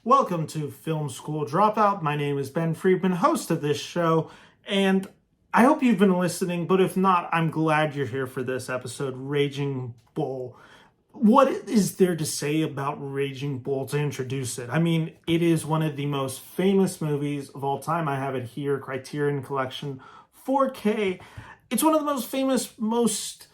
Welcome to Film School Dropout. My name is Ben Friedman, host of this show, and I hope you've been listening, but if not, I'm glad you're here for this episode, Raging Bull. What is there to say about Raging Bull to introduce it? I mean, it is one of the most famous movies of all time. I have it here, Criterion Collection, 4K. It's one of the most famous, most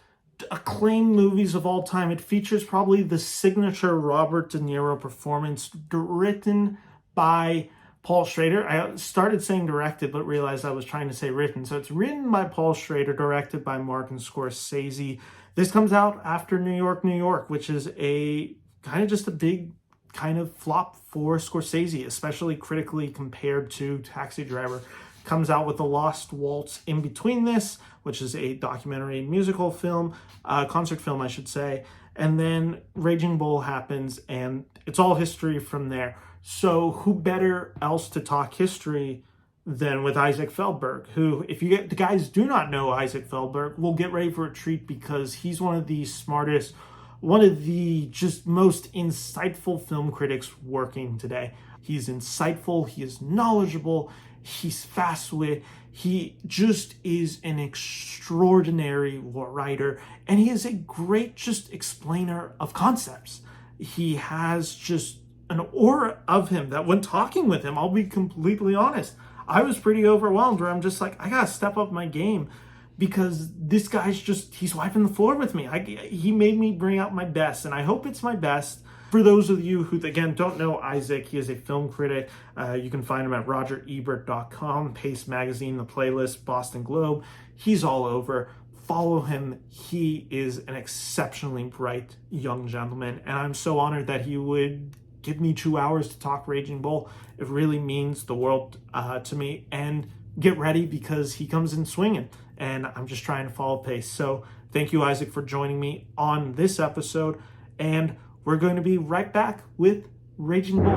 acclaimed movies of all time. It features probably the signature Robert De Niro performance, written by Paul Schrader. I started saying directed, but realized I was trying to say written. So it's written by Paul Schrader, directed by Martin Scorsese. This comes out after New York, New York, which is a kind of just a big kind of flop for Scorsese, especially critically compared to Taxi Driver. Comes out with The Lost Waltz in between this, which is a documentary musical film, concert film, I should say. And then Raging Bull happens, and it's all history from there. So who better else to talk history than with Isaac Feldberg, who, if you get the guys do not know Isaac Feldberg, will get ready for a treat because he's one of the smartest, one of the just most insightful film critics working today. He's insightful, he is knowledgeable, he's fast wit, he just is an extraordinary writer, and he is a great just explainer of concepts. He has just an aura of him that when talking with him, I'll be completely honest, I was pretty overwhelmed where I'm just like, I gotta step up my game because this guy's just, he's wiping the floor with me. He made me bring out my best, and I hope it's my best. For those of you who, again, don't know Isaac, he is a film critic. You can find him at rogerebert.com, Pace Magazine, The Playlist, Boston Globe. He's all over. Follow him. He is an exceptionally bright young gentleman, and I'm so honored that he would give me 2 hours to talk Raging Bull. It really means the world to me. And get ready because he comes in swinging, and I'm just trying to follow pace. So thank you, Isaac, for joining me on this episode, and we're going to be right back with Raging Bull.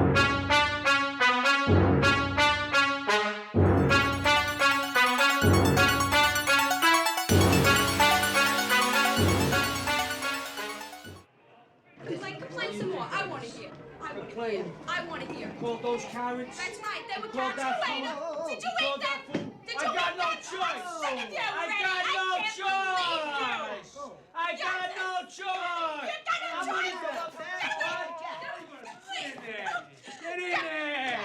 I want to hear. Called those carrots? That's right, they were Called carrots. that You ate them. food? Did you Called eat them? that food? Did I you got eat no them? choice. Look at you, I Ray. got no can't believe choice. I got no choice. You got no I'm choice. gonna go up there. Get in there. Get in there.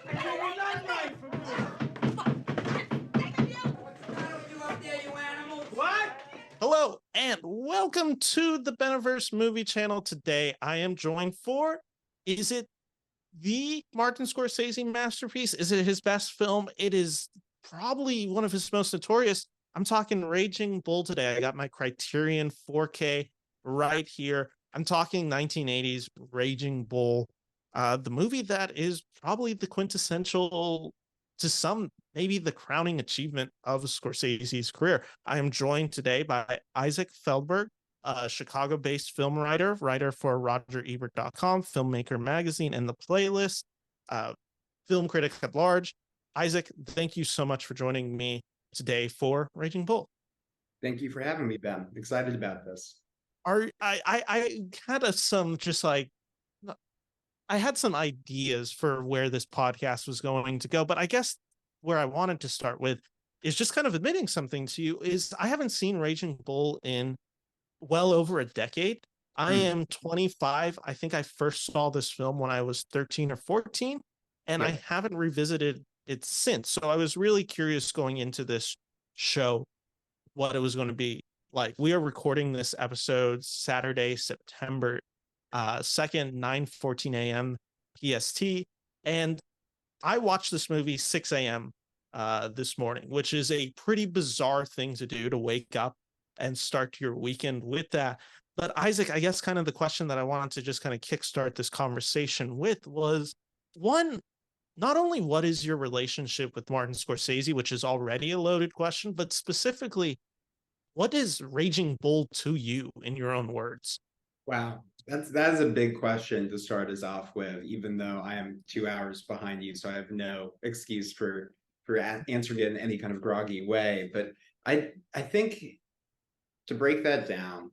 I give you that knife from you. What? Hello, and welcome to the Beneverse Movie Channel. Today, I am joined for, is it the Martin Scorsese masterpiece? Is it his best film? It is probably one of his most notorious. I'm talking Raging Bull today. I got my Criterion 4K right here. I'm talking 1980s Raging Bull, the movie that is probably the quintessential, to some, maybe the crowning achievement of Scorsese's career. I am joined today by Isaac Feldberg, a Chicago-based film writer for RogerEbert.com, Filmmaker Magazine, and The Playlist, film critic at large. Isaac, thank you so much for joining me today for Raging Bull. Thank you for having me, Ben. Excited about this. I had some just like, I had some ideas for where this podcast was going to go, but I guess where I wanted to start with is just kind of admitting something to you is I haven't seen Raging Bull in well over a decade. I am 25. I think I first saw this film when I was 13 or 14, and I haven't revisited it since. So I was really curious going into this show what it was going to be like. We are recording this episode Saturday, September 2nd, 9:14 a.m. PST, and I watched this movie 6 a.m. This morning, which is a pretty bizarre thing to do, to wake up and start your weekend with that. But Isaac, I guess kind of the question that I wanted to just kind of kickstart this conversation with was, one, not only what is your relationship with Martin Scorsese, which is already a loaded question, but specifically, what is Raging Bull to you, in your own words? Wow, that is a big question to start us off with, even though I am 2 hours behind you, so I have no excuse for answering it in any kind of groggy way. But I think, to break that down,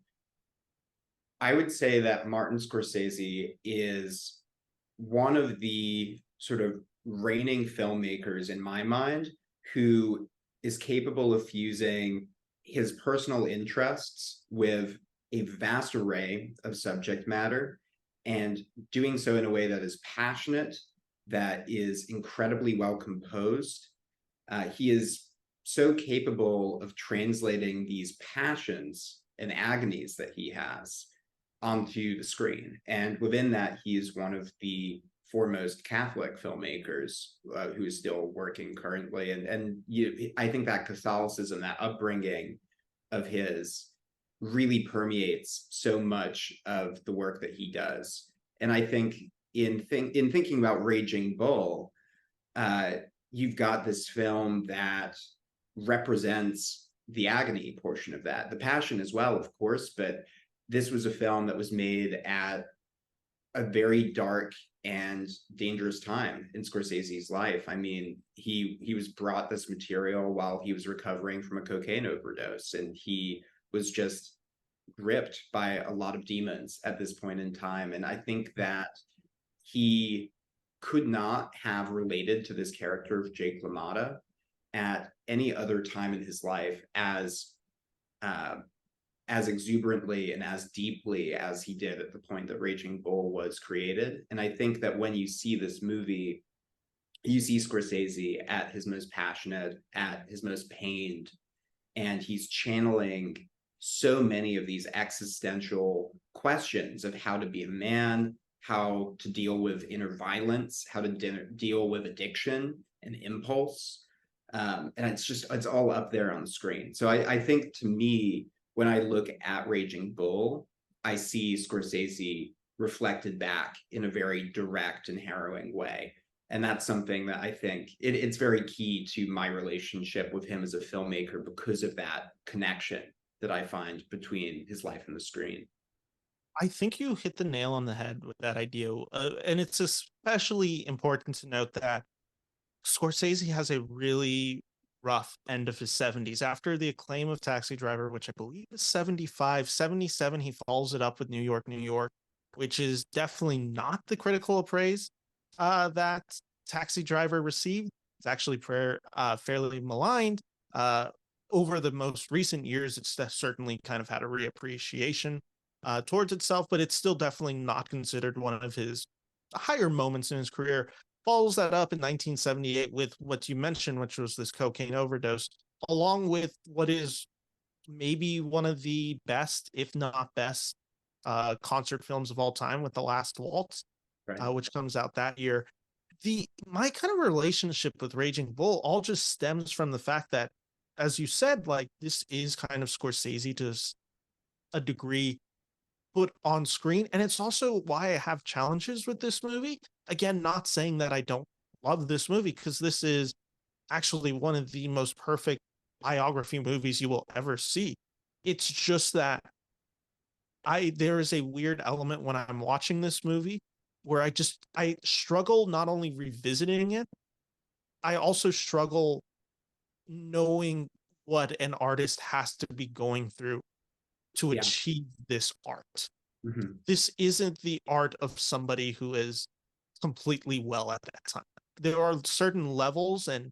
I would say that Martin Scorsese is one of the sort of reigning filmmakers in my mind who is capable of fusing his personal interests with a vast array of subject matter and doing so in a way that is passionate, that is incredibly well composed. He is so capable of translating these passions and agonies that he has onto the screen. And within that, he is one of the foremost Catholic filmmakers who is still working currently. I think that Catholicism, that upbringing of his, really permeates so much of the work that he does. And I think in thinking about Raging Bull, you've got this film that represents the agony portion of that, the passion as well, of course, but this was a film that was made at a very dark and dangerous time in Scorsese's life. I mean, he was brought this material while he was recovering from a cocaine overdose, and he was just gripped by a lot of demons at this point in time. And I think that he could not have related to this character of Jake LaMotta at any other time in his life as exuberantly and as deeply as he did at the point that Raging Bull was created. And I think that when you see this movie, you see Scorsese at his most passionate, at his most pained, and he's channeling so many of these existential questions of how to be a man, how to deal with inner violence, how to deal with addiction and impulse. And it's all up there on the screen. So I think, to me, when I look at Raging Bull, I see Scorsese reflected back in a very direct and harrowing way. And that's something that I think it's very key to my relationship with him as a filmmaker, because of that connection that I find between his life and the screen. I think you hit the nail on the head with that idea. And it's especially important to note that Scorsese has a really rough end of his 70s. After the acclaim of Taxi Driver, which I believe is 75, 77, he follows it up with New York, New York, which is definitely not the critical praise that Taxi Driver received. It's actually fairly maligned. Over the most recent years, it's certainly kind of had a reappreciation towards itself, but it's still definitely not considered one of his higher moments in his career. Follows that up in 1978 with what you mentioned, which was this cocaine overdose, along with what is maybe one of the best, if not best, concert films of all time, with The Last Waltz, Right. which comes out that year. My kind of relationship with Raging Bull all just stems from the fact that, as you said, like, this is kind of Scorsese to a degree put on screen. And it's also why I have challenges with this movie. Again, not saying that I don't love this movie, because this is actually one of the most perfect biography movies you will ever see. It's just that there is a weird element when I'm watching this movie where I struggle not only revisiting it, I also struggle knowing what an artist has to be going through to achieve this art. Mm-hmm. This isn't the art of somebody who is completely well at that time. There are certain levels and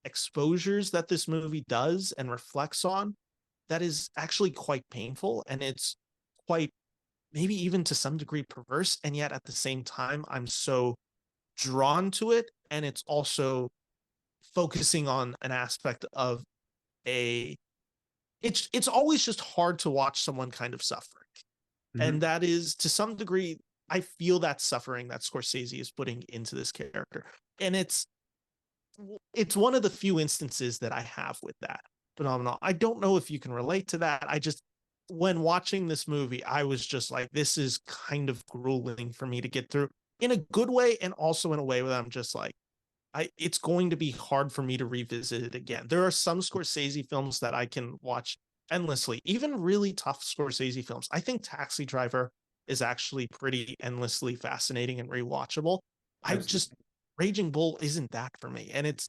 exposures that this movie does and reflects on that is actually quite painful, and it's quite, maybe even to some degree, perverse. And yet at the same time, I'm so drawn to it. And it's also focusing on an aspect of it's always just hard to watch someone kind of suffering. Mm-hmm. And that is, to some degree, I feel that suffering that Scorsese is putting into this character. And it's one of the few instances that I have with that phenomenon. I don't know if you can relate to that. When watching this movie, I was just like, this is kind of grueling for me to get through, in a good way, and also in a way where I'm just like, it's going to be hard for me to revisit it again. There are some Scorsese films that I can watch endlessly, even really tough Scorsese films. I think Taxi Driver is actually pretty endlessly fascinating and rewatchable. Raging Bull isn't that for me. And it's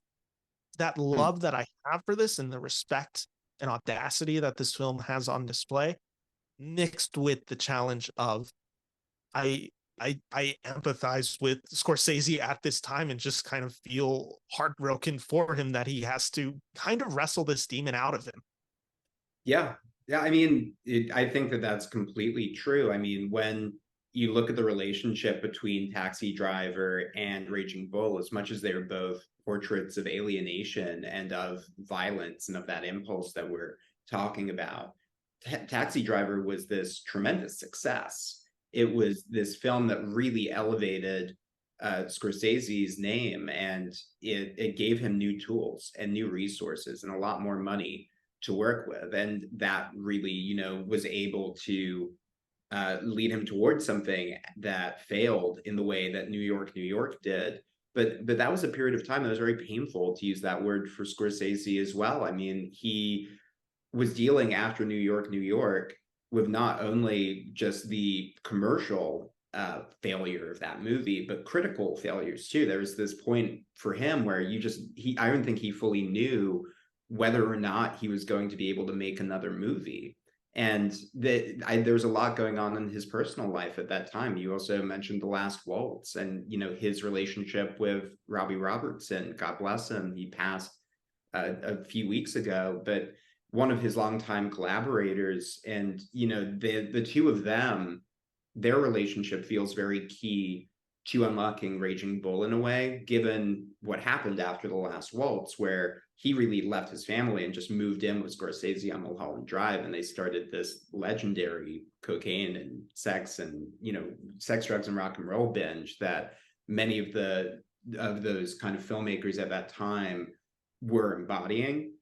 that love that I have for this, and the respect and audacity that this film has on display, mixed with the challenge of I empathize with Scorsese at this time and just kind of feel heartbroken for him that he has to kind of wrestle this demon out of him. Yeah. Yeah. I mean, I think that that's completely true. I mean, when you look at the relationship between Taxi Driver and Raging Bull, as much as they're both portraits of alienation and of violence and of that impulse that we're talking about, Taxi Driver was this tremendous success. It was this film that really elevated Scorsese's name, and it gave him new tools and new resources and a lot more money to work with, and that really, was able to lead him towards something that failed in the way that New York did. But that was a period of time that was very painful, to use that word, for Scorsese as well. I mean, he was dealing after New York with not only just the commercial failure of that movie, but critical failures too. There was this point for him where I don't think he fully knew whether or not he was going to be able to make another movie. And there was a lot going on in his personal life at that time. You also mentioned The Last Waltz, and his relationship with Robbie Robertson. God bless him. He passed a few weeks ago, but one of his longtime collaborators, and the two of them, their relationship feels very key to unlocking Raging Bull in a way, given what happened after The Last Waltz, where he really left his family and just moved in with Scorsese on Mulholland Drive, and they started this legendary cocaine and sex and sex, drugs, and rock and roll binge that many of those kind of filmmakers at that time were embodying.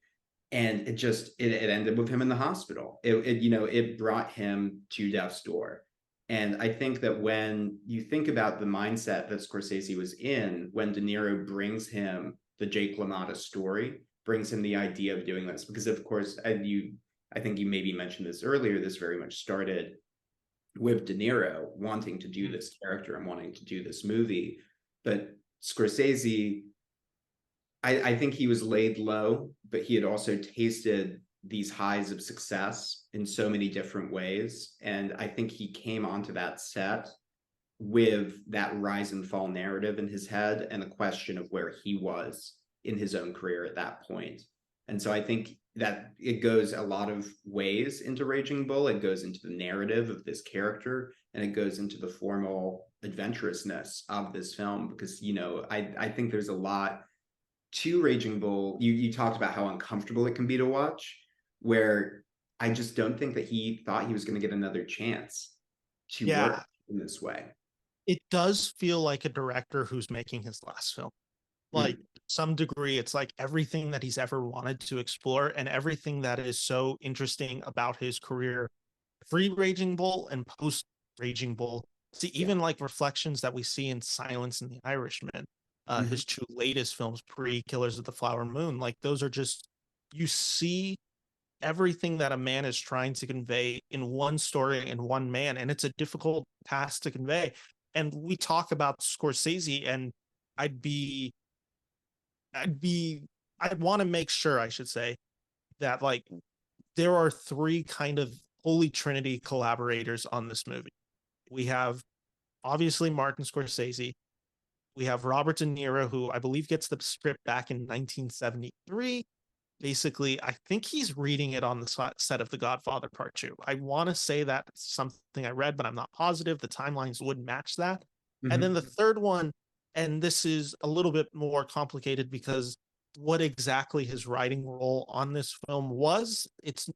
And it ended with him in the hospital. It brought him to death's door. And I think that when you think about the mindset that Scorsese was in, when De Niro brings him the Jake LaMotta story, brings him the idea of doing this, because of course, I think you maybe mentioned this earlier, this very much started with De Niro wanting to do this character and wanting to do this movie. But Scorsese, I think he was laid low, but he had also tasted these highs of success in so many different ways. And I think he came onto that set with that rise and fall narrative in his head and the question of where he was in his own career at that point. And so I think that it goes a lot of ways into Raging Bull. It goes into the narrative of this character, and it goes into the formal adventurousness of this film, because, I think there's a lot to Raging Bull. You talked about how uncomfortable it can be to watch, where I just don't think that he thought he was going to get another chance to work in this way. It does feel like a director who's making his last film. Like, some degree, it's like everything that he's ever wanted to explore and everything that is so interesting about his career, pre-Raging Bull and post-Raging Bull. See, even like reflections that we see in Silence and the Irishman, his two latest films, pre-Killers of the Flower Moon, like those are just, you see everything that a man is trying to convey in one story in one man, and it's a difficult task to convey. And we talk about Scorsese, and I'd want to make sure, I should say, that like there are three kind of holy trinity collaborators on this movie. We have obviously Martin Scorsese. We have Robert De Niro, who I believe gets the script back in 1973. Basically, I think he's reading it on the set of The Godfather Part 2. I want to say that's something I read, but I'm not positive. The timelines would match that. And then the third one, and this is a little bit more complicated because what exactly his writing role on this film was, it's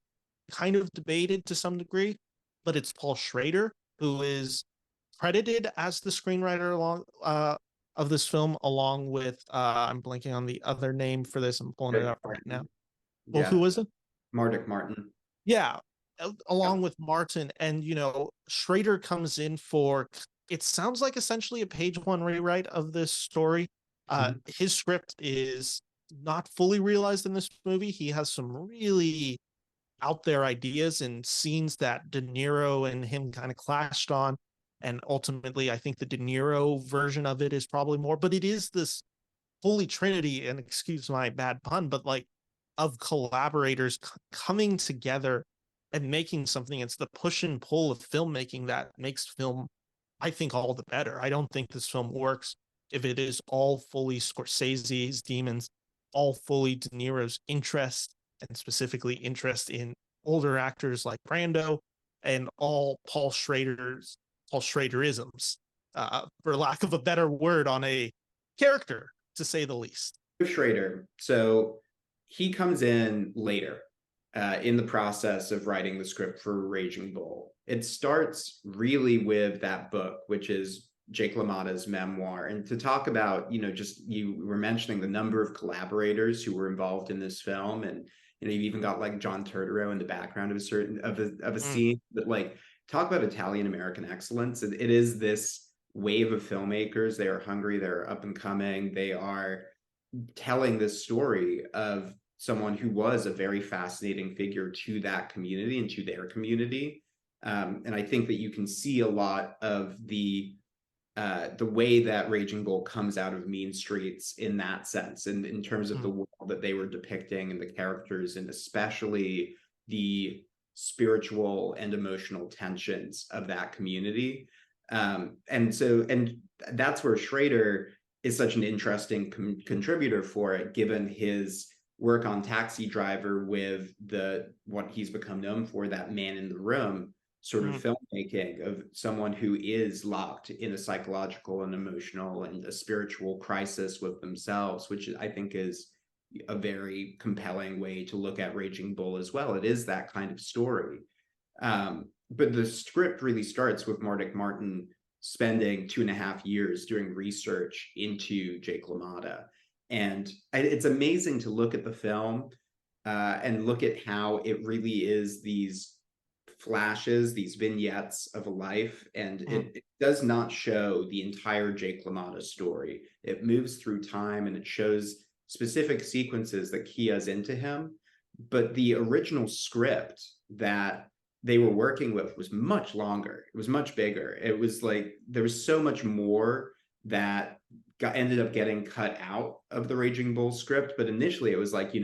kind of debated to some degree, but it's Paul Schrader, who is credited as the screenwriter of this film, along with I'm blanking on the other name for this. I'm pulling it up right now. Well, who was it? Martin. Yeah, along with Martin. And Schrader comes in for, it sounds like essentially a page one rewrite of this story. His script is not fully realized in this movie. He has some really out there ideas and scenes that De Niro and him kind of clashed on. And ultimately, I think the De Niro version of it is probably more, but it is this holy trinity, and excuse my bad pun, but like of collaborators coming together and making something. It's the push and pull of filmmaking that makes film I think all the better. I don't think this film works if it is all fully Scorsese's demons, all fully De Niro's interest, and specifically interest in older actors like Brando, and all Paul Schraderisms, for lack of a better word, on a character, to say the least. Schrader. So he comes in later in the process of writing the script for Raging Bull. It starts really with that book, which is Jake LaMotta's memoir. And to talk about, just you were mentioning the number of collaborators who were involved in this film, and you've even got like John Turturro in the background of a certain of a scene. But like, talk about Italian American excellence. It is this wave of filmmakers. They are hungry. They're up and coming. They are telling this story of someone who was a very fascinating figure to that community and to their community. And I think that you can see a lot of the way that Raging Bull comes out of Mean Streets in that sense, and in terms of the world that they were depicting and the characters, and especially the spiritual and emotional tensions of that community. And that's where Schrader is such an interesting contributor for it, given his work on Taxi Driver with what he's become known for, that man in the room sort of filmmaking of someone who is locked in a psychological and emotional and a spiritual crisis with themselves, which I think is a very compelling way to look at Raging Bull as well. It is that kind of story. But the script really starts with Martin spending 2.5 years doing research into Jake LaMotta. And it's amazing to look at the film and look at how it really is these flashes, these vignettes of a life. And it does not show the entire Jake LaMotta story. It moves through time and it shows specific sequences that key us into him. But the original script that they were working with was much longer. It was much bigger. It was like there was so much more that ended up getting cut out of the Raging Bull script. But initially it was like,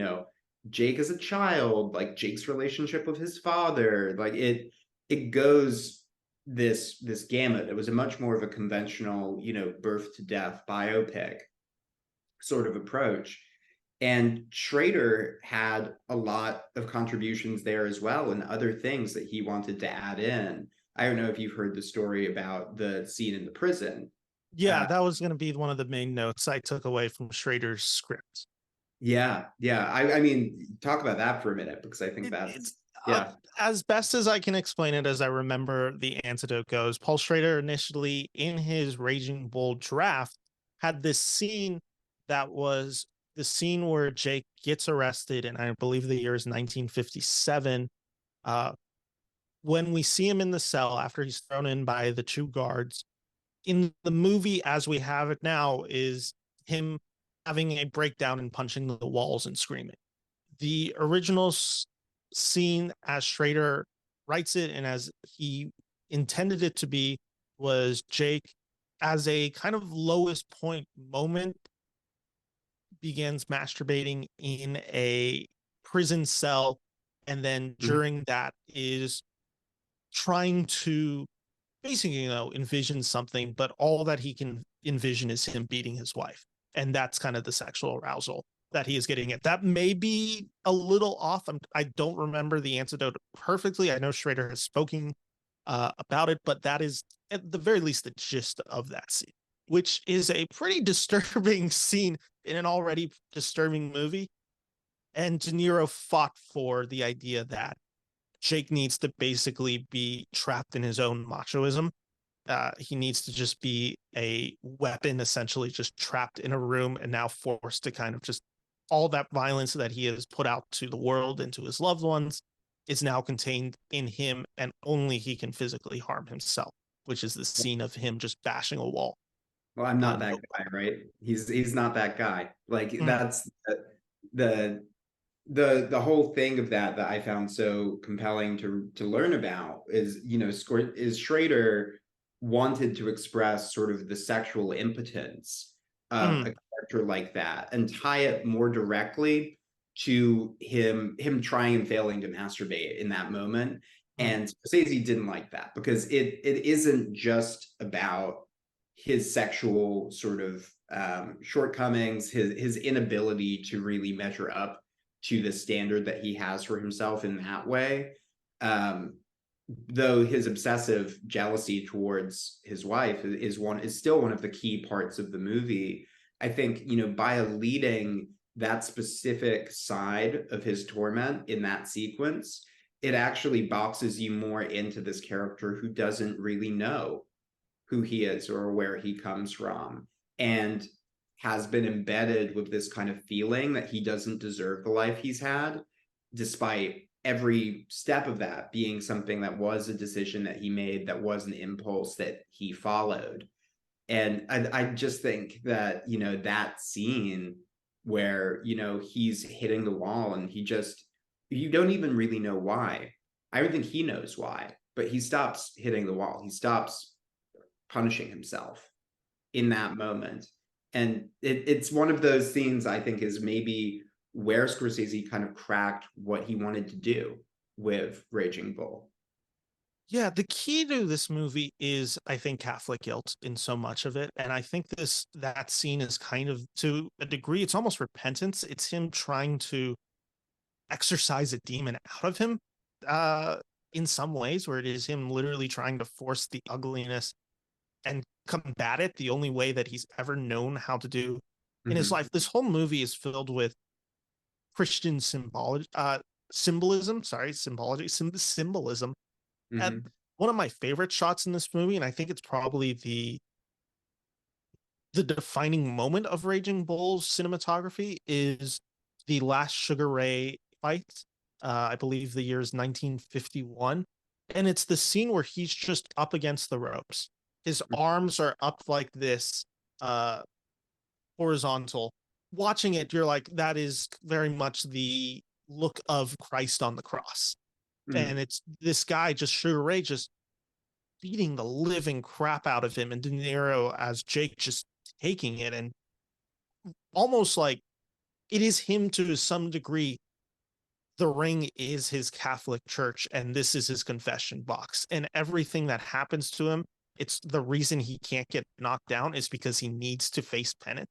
Jake as a child, like Jake's relationship with his father, like it goes this gamut. It was a much more of a conventional, birth to death biopic sort of approach. And Schrader had a lot of contributions there as well, and other things that he wanted to add in. I don't know if you've heard the story about the scene in the prison. Yeah, that was going to be one of the main notes I took away from Schrader's script. Yeah. I mean, talk about that for a minute, because I think that's as best as I can explain it, as I remember the antidote goes. Paul Schrader initially, in his Raging Bull draft, had this scene that was the scene where Jake gets arrested, and I believe the year is 1957. When we see him in the cell after he's thrown in by the two guards, in the movie as we have it now, is him having a breakdown and punching the walls and screaming. The original scene, as Schrader writes it and as he intended it to be, was Jake, as a kind of lowest point moment, begins masturbating in a prison cell, and then during that is trying to basically, envision something, but all that he can envision is him beating his wife. And that's kind of the sexual arousal that he is getting at. That may be a little off. I don't remember the antidote perfectly. I know Schrader has spoken about it, but that is at the very least the gist of that scene, which is a pretty disturbing scene in an already disturbing movie. And De Niro fought for the idea that Jake needs to basically be trapped in his own machoism. He needs to just be a weapon, essentially just trapped in a room and now forced to kind of just all that violence that he has put out to the world and to his loved ones is now contained in him, and only he can physically harm himself, which is the scene of him just bashing a wall. Well, I'm not that guy, right? He's not that guy. Like that's the whole thing of that I found so compelling to learn about is, is Schrader wanted to express sort of the sexual impotence of a character like that and tie it more directly to him trying and failing to masturbate in that moment. And Scorsese didn't like that because it isn't just about his sexual sort of shortcomings, his inability to really measure up to the standard that he has for himself in that way. Um, though his obsessive jealousy towards his wife is still one of the key parts of the movie. I think, by leading that specific side of his torment in that sequence, it actually boxes you more into this character who doesn't really know who he is or where he comes from, and has been embedded with this kind of feeling that he doesn't deserve the life he's had, despite every step of that being something that was a decision that he made, that was an impulse that he followed. And I just think that, that scene where, he's hitting the wall and you don't even really know why. I don't think he knows why, but he stops hitting the wall. He stops punishing himself in that moment. And it's one of those scenes I think is maybe where Scorsese kind of cracked what he wanted to do with Raging Bull. Yeah, the key to this movie is, I think, Catholic guilt in so much of it. And I think that scene is kind of, to a degree, it's almost repentance. It's him trying to exorcise a demon out of him, in some ways, where it is him literally trying to force the ugliness and combat it the only way that he's ever known how to do in his life. This whole movie is filled with Christian symbolism. And one of my favorite shots in this movie, and I think it's probably the defining moment of Raging Bull's cinematography, is the last Sugar Ray fight. I believe the year is 1951. And it's the scene where he's just up against the ropes. His arms are up like this, horizontal. Watching it, you're like, that is very much the look of Christ on the cross. And it's this guy, just Sugar Ray, just beating the living crap out of him, and De Niro as Jake just taking it, and almost like it is him to some degree. The ring is his Catholic church, and this is his confession box. And everything that happens to him, it's the reason he can't get knocked down is because he needs to face penance.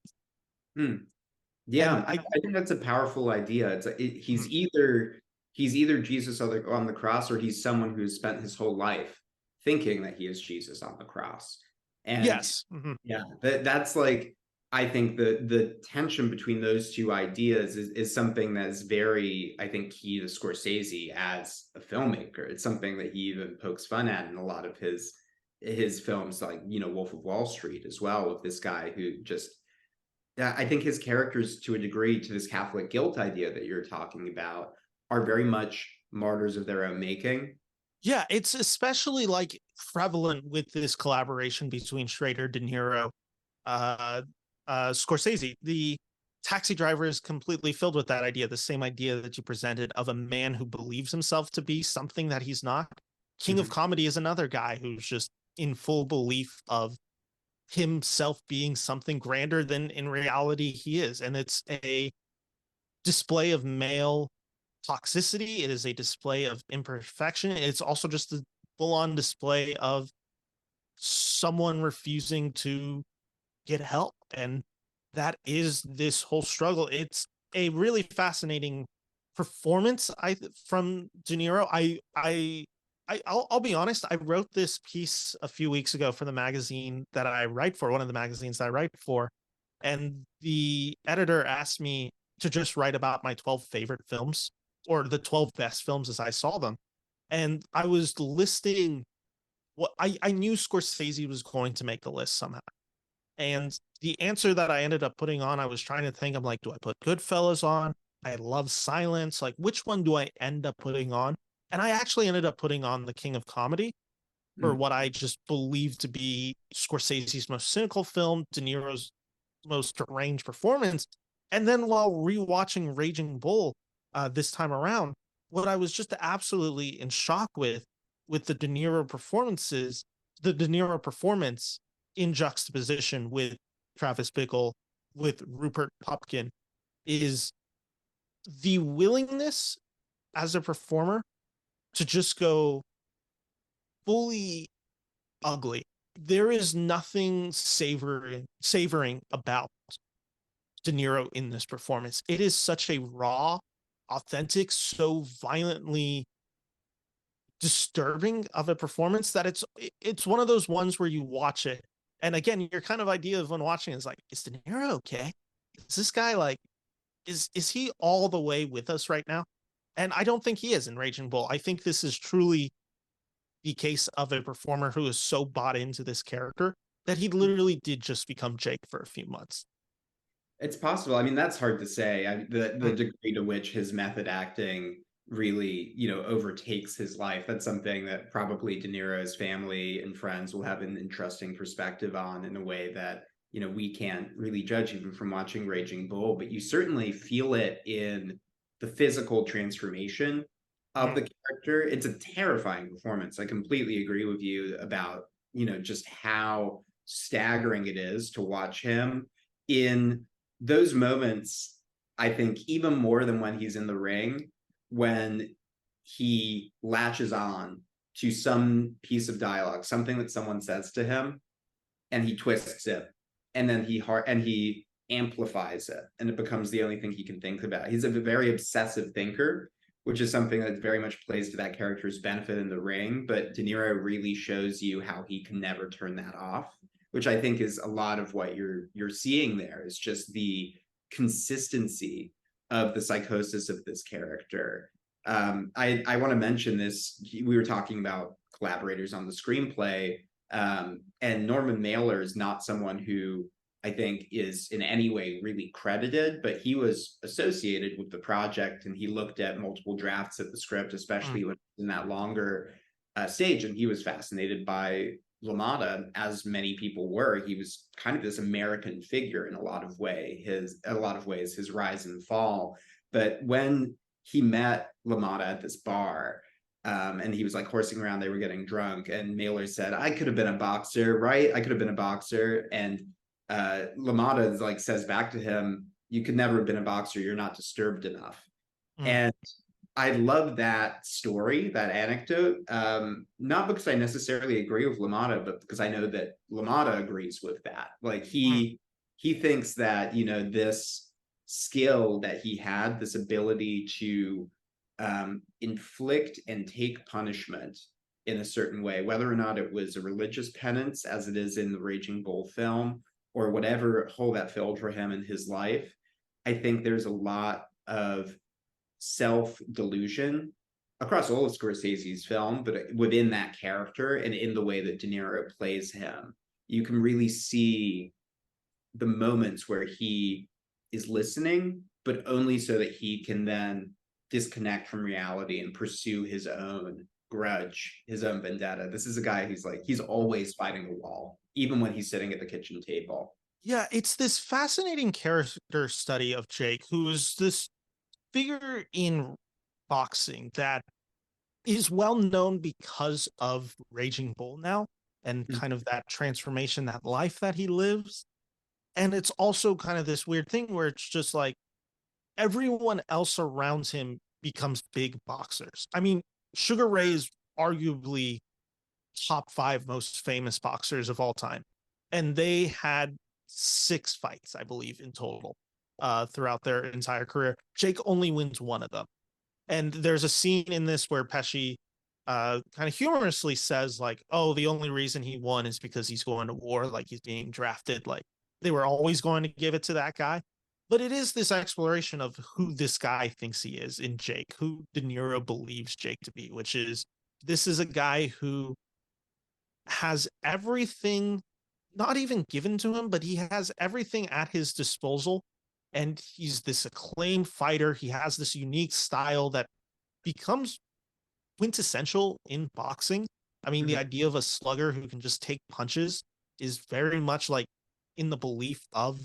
Yeah, I think that's a powerful idea. He's either Jesus on the cross, or he's someone who's spent his whole life thinking that he is Jesus on the cross. And yes, yeah, that's like, I think the tension between those two ideas is something that is very, I think, key to Scorsese as a filmmaker. It's something that he even pokes fun at in a lot of his films, like, Wolf of Wall Street as well, with this guy who just, I think his characters, to a degree, to this Catholic guilt idea that you're talking about, are very much martyrs of their own making. Yeah, it's especially like prevalent with this collaboration between Schrader, De Niro, Scorsese. The Taxi Driver is completely filled with that idea, the same idea that you presented of a man who believes himself to be something that he's not. King of Comedy is another guy who's just in full belief of himself being something grander than in reality he is. And it's a display of male toxicity. It is a display of imperfection. It's also just a full-on display of someone refusing to get help. And that is this whole struggle. It's a really fascinating performance from De Niro. I'll be honest, I wrote this piece a few weeks ago for the magazine that I write for, one of the magazines that I write for, and the editor asked me to just write about my 12 favorite films, or the 12 best films as I saw them. And I was listing what I knew Scorsese was going to make the list somehow. And the answer that I ended up putting on, I was trying to think, I'm like, do I put Goodfellas on? I love Silence. Like, which one do I end up putting on? And I actually ended up putting on The King of Comedy for what I just believe to be Scorsese's most cynical film, De Niro's most deranged performance. And then while rewatching Raging Bull this time around, what I was just absolutely in shock with the De Niro performances, the De Niro performance in juxtaposition with Travis Bickle, with Rupert Pupkin, is the willingness as a performer to just go, fully ugly. There is nothing savoring about De Niro in this performance. It is such a raw, authentic, so violently disturbing of a performance that it's one of those ones where you watch it, and again, your kind of idea of when watching is like, is De Niro okay? Is this guy like, is he all the way with us right now? And I don't think he is in Raging Bull. I think this is truly the case of a performer who is so bought into this character that he literally did just become Jake for a few months. It's possible. I mean, that's hard to say. The degree to which his method acting really, overtakes his life. That's something that probably De Niro's family and friends will have an interesting perspective on in a way that, we can't really judge even from watching Raging Bull, but you certainly feel it in the physical transformation of the character. It's a terrifying performance. I completely agree with you about, just how staggering it is to watch him in those moments. I think even more than when he's in the ring, when he latches on to some piece of dialogue, something that someone says to him, and he twists it, and then he amplifies it, and it becomes the only thing he can think about. He's a very obsessive thinker, which is something that very much plays to that character's benefit in the ring. But De Niro really shows you how he can never turn that off, which I think is a lot of what you're seeing there, is just the consistency of the psychosis of this character. I want to mention this. We were talking about collaborators on the screenplay, and Norman Mailer is not someone who I think is in any way really credited, but he was associated with the project, and he looked at multiple drafts of the script, especially when in that longer stage, and he was fascinated by LaMotta, as many people were. He was kind of this American figure in a lot of ways, his rise and fall. But when he met LaMotta at this bar, and he was like horsing around, they were getting drunk, and Mailer said, "I could have been a boxer, right? I could have been a boxer." And LaMotta like says back to him, "You could never have been a boxer. You're not disturbed enough." And I love that story, that anecdote, not because I necessarily agree with LaMotta, but because I know that LaMotta agrees with that. Like he thinks that, this skill that he had, this ability to inflict and take punishment in a certain way, whether or not it was a religious penance, as it is in the Raging Bull film, or whatever hole that filled for him in his life. I think there's a lot of self-delusion across all of Scorsese's film, but within that character and in the way that De Niro plays him, you can really see the moments where he is listening, but only so that he can then disconnect from reality and pursue his own grudge, his own vendetta. This is a guy who's like, he's always fighting a wall, even when he's sitting at the kitchen table. Yeah, it's this fascinating character study of Jake, who is this figure in boxing that is well known because of Raging Bull now, and kind of that transformation, that life that he lives. And it's also kind of this weird thing where it's just like everyone else around him becomes big boxers. I mean, Sugar Ray is arguably top 5 most famous boxers of all time, and they had 6 fights, I believe, in total throughout their entire career. Jake only wins 1 of them. And there's a scene in this where Pesci kind of humorously says, like, oh, the only reason he won is because he's going to war, like he's being drafted, like they were always going to give it to that guy. But it is this exploration of who this guy thinks he is in Jake, who De Niro believes Jake to be, which is, this is a guy who has everything not even given to him, but he has everything at his disposal. And he's this acclaimed fighter. He has this unique style that becomes quintessential in boxing. I mean, the idea of a slugger who can just take punches is very much like in the belief of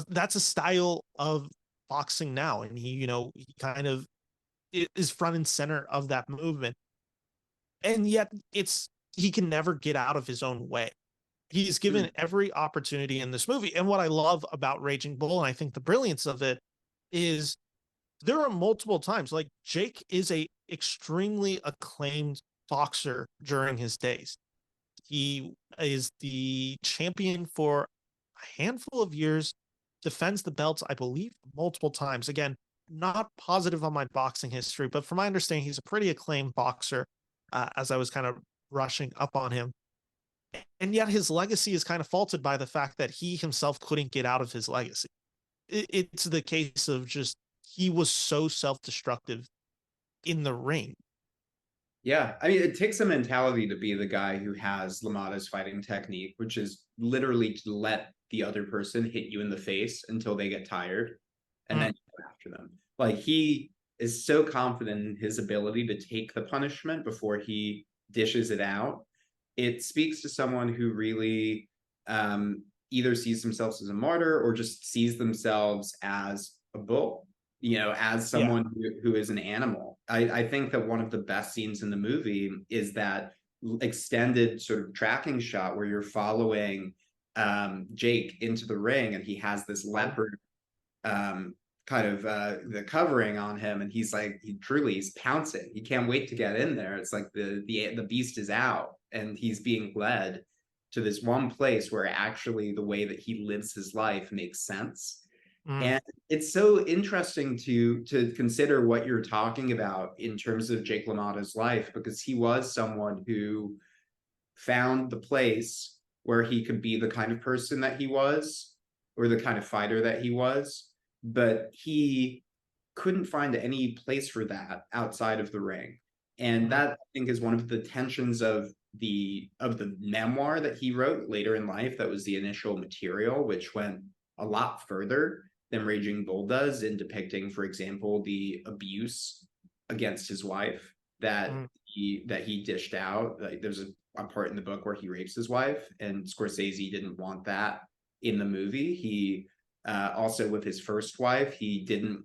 that's a style of boxing now. And he kind of is front and center of that movement. And yet he can never get out of his own way. He's given every opportunity in this movie. And what I love about Raging Bull, and I think the brilliance of it, is there are multiple times, like, Jake is a extremely acclaimed boxer during his days. He is the champion for a handful of years, defends the belts, I believe, multiple times. Again, not positive on my boxing history, but from my understanding, he's a pretty acclaimed boxer. As I was kind of rushing up on him, and yet his legacy is kind of faulted by the fact that he himself couldn't get out of his legacy. It's the case of just he was so self-destructive in the ring. Yeah, I mean, it takes a mentality to be the guy who has LaMotta's fighting technique, which is literally to let the other person hit you in the face until they get tired, and then you go after them. Like, he is so confident in his ability to take the punishment before he dishes it out. It speaks to someone who really either sees themselves as a martyr or just sees themselves as a bull, as someone who is an animal. I think that one of the best scenes in the movie is that extended sort of tracking shot where you're following Jake into the ring, and he has this leopard the covering on him, and he's pouncing. He can't wait to get in there. It's like the beast is out, and he's being led to this one place where actually the way that he lives his life makes sense. And it's so interesting to consider what you're talking about in terms of Jake LaMotta's life, because he was someone who found the place where he could be the kind of person that he was, or the kind of fighter that he was, but he couldn't find any place for that outside of the ring. And that, I think, is one of the tensions of the memoir that he wrote later in life. That was the initial material, which went a lot further than Raging Bull does in depicting, for example, the abuse against his wife that he dished out. Like, there's a part in the book where he rapes his wife, and Scorsese didn't want that in the movie. He also, with his first wife, he didn't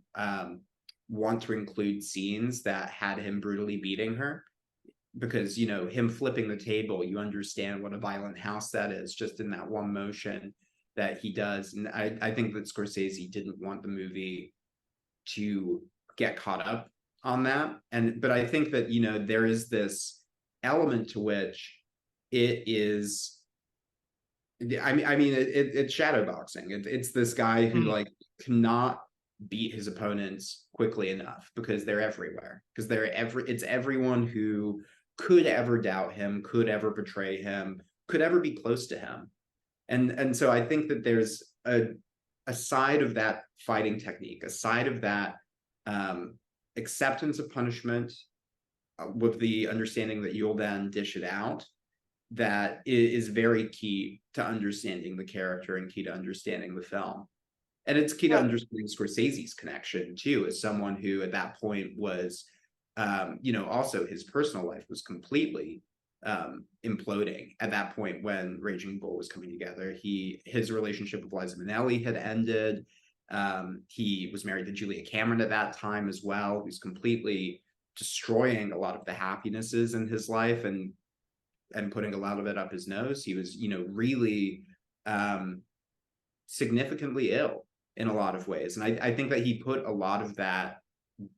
want to include scenes that had him brutally beating her, because him flipping the table, you understand what a violent house that is just in that one motion that he does. And I think that Scorsese didn't want the movie to get caught up on that. But I think that there is this element to which it is, it's shadow boxing. It's this guy who cannot beat his opponents quickly enough because they're everywhere. Because it's everyone who could ever doubt him, could ever betray him, could ever be close to him. And so I think that there's a side of that fighting technique, a side of that acceptance of punishment with the understanding that you'll then dish it out, that is very key to understanding the character and key to understanding the film. And it's key to understanding Scorsese's connection too, as someone who at that point was, also his personal life was completely imploding at that point when Raging Bull was coming together. His relationship with Liza Minnelli had ended. He was married to Julia Cameron at that time as well, who's completely destroying a lot of the happinesses in his life and putting a lot of it up his nose. He was, really significantly ill in a lot of ways. And I think that he put a lot of that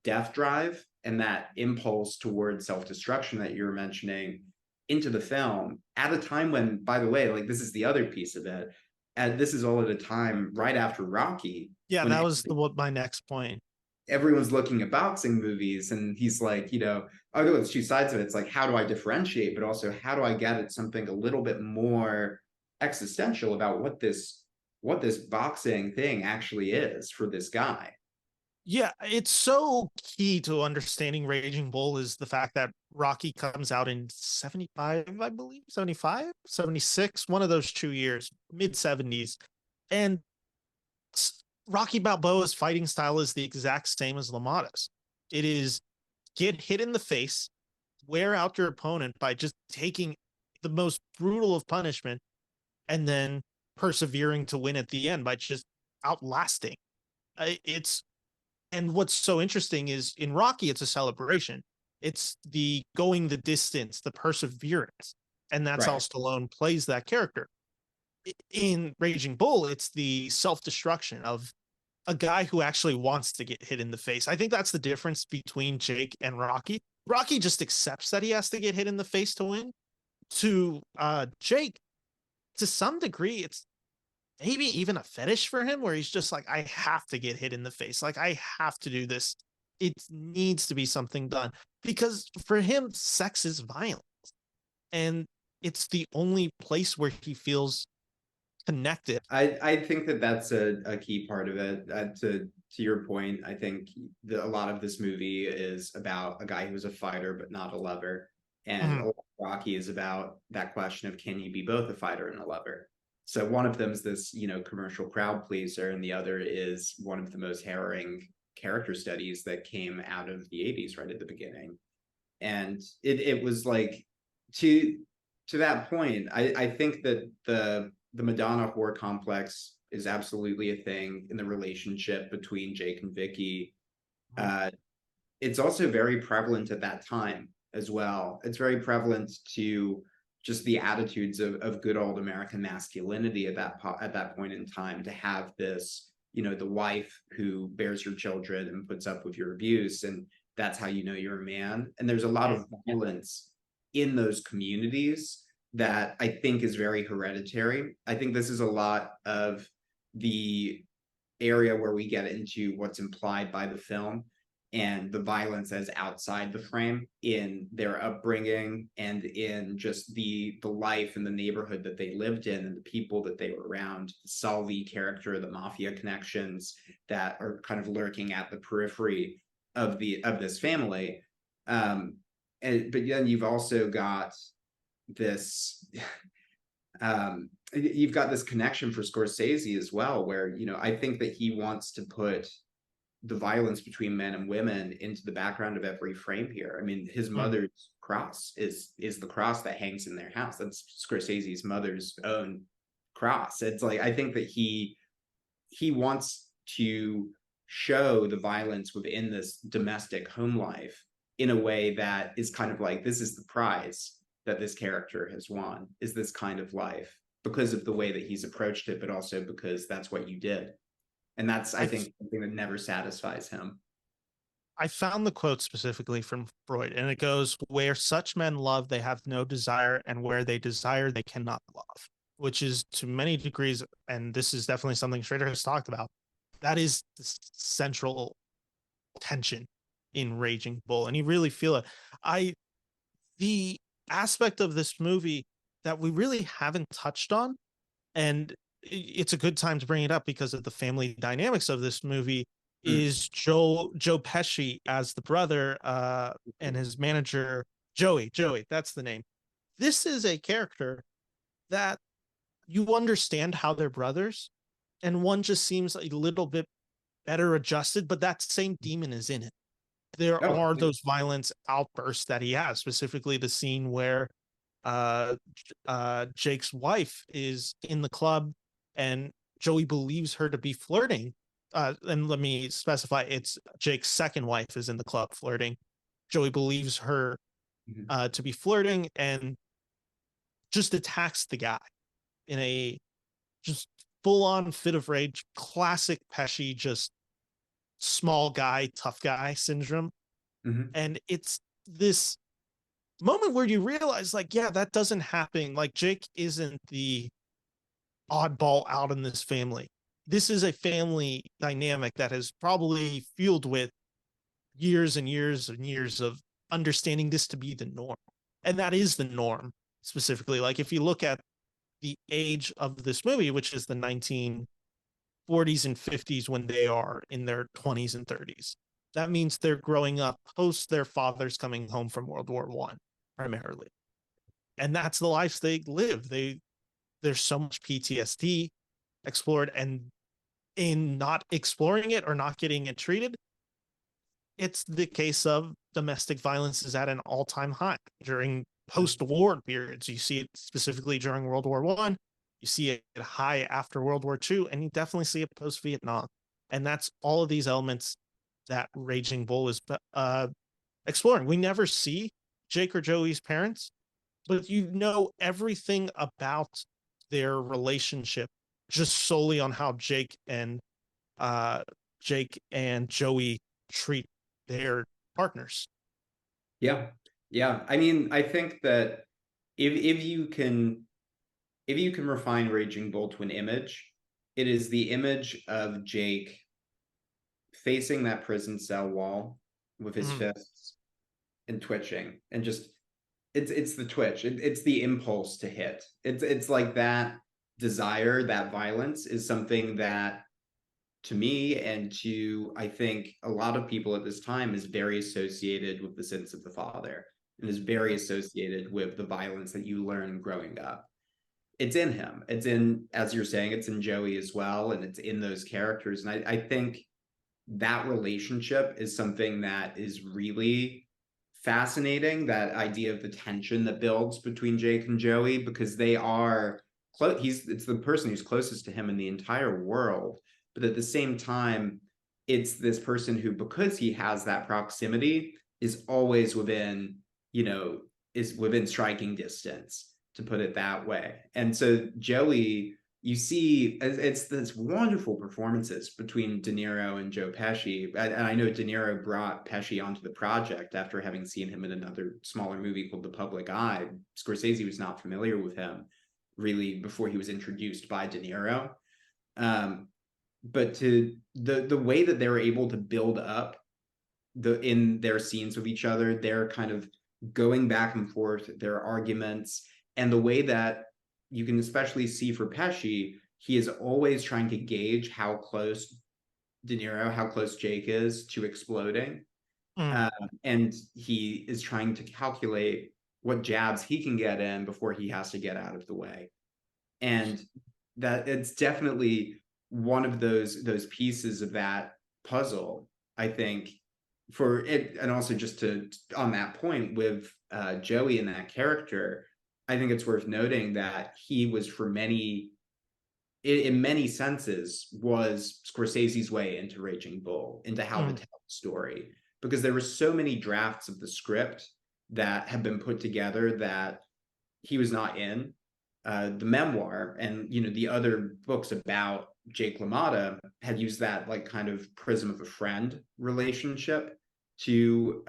death drive and that impulse towards self-destruction that you were mentioning into the film at a time when, by the way, this is the other piece of it, and this is all at a time right after Rocky. Yeah, that was my next point. Everyone's looking at boxing movies, and he's like, although it's two sides of it, it's like, how do I differentiate, but also how do I get at something a little bit more existential about what this boxing thing actually is for this guy. Yeah, it's so key to understanding Raging Bull is the fact that Rocky comes out in 75, I believe, 75, 76, one of those 2 years, mid 70s. And Rocky Balboa's fighting style is the exact same as LaMotta's. It is get hit in the face, wear out your opponent by just taking the most brutal of punishment, and then persevering to win at the end by just outlasting. And what's so interesting is in Rocky, it's a celebration. It's the going the distance, the perseverance. And that's how Stallone plays that character. In Raging Bull, it's the self-destruction of a guy who actually wants to get hit in the face. I think that's the difference between Jake and Rocky. Rocky just accepts that he has to get hit in the face to win. To Jake, to some degree, it's maybe even a fetish for him where he's just like, I have to get hit in the face. Like, I have to do this. It needs to be something done. Because for him, sex is violence. And it's the only place where he feels connected. I think that that's a key part of it. To your point, I think a lot of this movie is about a guy who's a fighter but not a lover, and Mhm. Rocky is about that question of can you be both a fighter and a lover. So one of them is this, commercial crowd pleaser, and the other is one of the most harrowing character studies that came out of the 80s right at the beginning. And it was like to that point, I think that the Madonna horror complex is absolutely a thing in the relationship between Jake and Vicky. Uh, it's also very prevalent at that time as well. It's very prevalent to just the attitudes of good old American masculinity at that point in time, to have this, the wife who bears your children and puts up with your abuse, and that's how you know you're a man. And there's a lot of violence in those communities that I think is very hereditary. I think this is a lot of the area where we get into what's implied by the film and the violence as outside the frame in their upbringing and in just the life and the neighborhood that they lived in and the people that they were around. The Salvi character, the mafia connections that are kind of lurking at the periphery of this family. But then you've also got this you've got this connection for Scorsese as well, where I think that he wants to put the violence between men and women into the background of every frame here. I mean, his mother's cross is the cross that hangs in their house. That's Scorsese's mother's own cross. It's like, I think that he wants to show the violence within this domestic home life in a way that is kind of like, this is the prize that this character has won, is this kind of life, because of the way that he's approached it, but also because that's what you did. And that's, I think, something that never satisfies him. I found the quote specifically from Freud, and it goes, where such men love, they have no desire, and where they desire, they cannot love, which is to many degrees, and this is definitely something Schrader has talked about, that is the central tension in Raging Bull, and you really feel it. The aspect of this movie that we really haven't touched on, and it's a good time to bring it up because of the family dynamics of this movie, is Joe Pesci as the brother, and his manager Joey, that's the name. This is a character that you understand how they're brothers, and one just seems a little bit better adjusted, but that same demon is in it. There are those violence outbursts that he has, specifically the scene where Jake's wife is in the club and Joey believes her to be flirting. And let me specify, it's Jake's second wife is in the club flirting. Joey believes her to be flirting and just attacks the guy in a just full-on fit of rage. Classic Pesci, just small guy, tough guy syndrome. And it's this moment where you realize, like, yeah, that doesn't happen. Like, Jake isn't the oddball out in this family. This is a family dynamic that has probably fueled with years and years and years of understanding this to be the norm. And that is the norm, specifically. Like, if you look at the age of this movie, which is the 1940s and 50s, when they are in their 20s and 30s, that means they're growing up post their fathers coming home from World War I, primarily. And that's the lives they live. There's so much PTSD explored, and in not exploring it or not getting it treated, it's the case of domestic violence is at an all-time high during post-war periods. You see it specifically during World War I, you see it high after World War II, and you definitely see it post-Vietnam. And that's all of these elements that Raging Bull is exploring. We never see Jake or Joey's parents, but you know everything about their relationship just solely on how Jake and Joey treat their partners. Yeah. Yeah. I mean, I think that if you can refine Raging Bull to an image, it is the image of Jake facing that prison cell wall with his Mhm. fists and twitching and just it's the twitch. It's the impulse to hit. It's like that desire, that violence is something that to me and to I think a lot of people at this time is very associated with the sins of the father and is very associated with the violence that you learn growing up. It's in him. It's in, as you're saying, it's in Joey as well, and it's in those characters. And I think that relationship is something that is really fascinating. That idea of the tension that builds between Jake and Joey, because they are close. It's the person who's closest to him in the entire world, but at the same time, it's this person who, because he has that proximity, is always within, you know, is within striking distance, to put it that way. And so Joey, you see it's this wonderful performances between De Niro and Joe Pesci. And I know De Niro brought Pesci onto the project after having seen him in another smaller movie called The Public Eye. Scorsese was not familiar with him really before he was introduced by De Niro. But to the way that they were able to build up in their scenes with each other, their kind of going back and forth, their arguments, and the way that you can especially see for Pesci, he is always trying to gauge how close De Niro, how close Jake is to exploding. Mm. And he is trying to calculate what jabs he can get in before he has to get out of the way. And that it's definitely one of those pieces of that puzzle, I think, for it. And also just to on that point with Joey and that character, I think it's worth noting that he was for many in many senses was Scorsese's way into Raging Bull, into how to Mm. tell the story, because there were so many drafts of the script that have been put together that he was not in. The memoir and the other books about Jake LaMotta had used that like kind of prism of a friend relationship to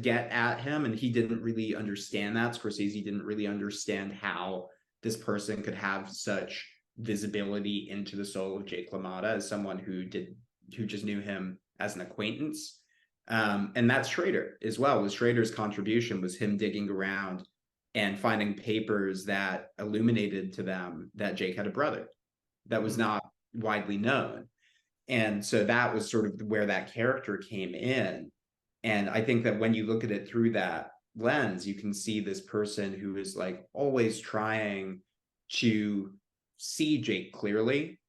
get at him, and he didn't really understand that. Scorsese didn't really understand how this person could have such visibility into the soul of Jake LaMotta as someone who just knew him as an acquaintance. And that's Schrader as well. Was Schrader's contribution was him digging around and finding papers that illuminated to them that Jake had a brother that was not widely known. And so that was sort of where that character came in. And I think that when you look at it through that lens, you can see this person who is like always trying to see Jake clearly,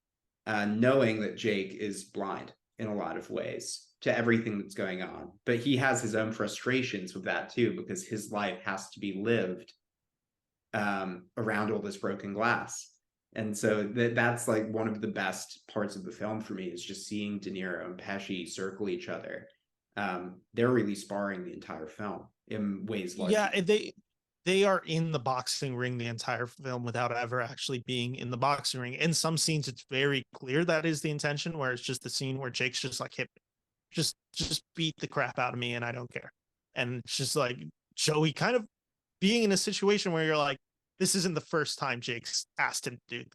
knowing that Jake is blind in a lot of ways to everything that's going on. But he has his own frustrations with that too, because his life has to be lived around all this broken glass. And so that's like one of the best parts of the film for me, is just seeing De Niro and Pesci circle each other. They're really sparring the entire film in ways like Yeah, they are in the boxing ring the entire film without ever actually being in the boxing ring. In some scenes, it's very clear that is the intention, where it's just the scene where Jake's just like, hit, just beat the crap out of me, and I don't care. And it's just like Joey kind of being in a situation where you're like, this isn't the first time Jake's asked him to do.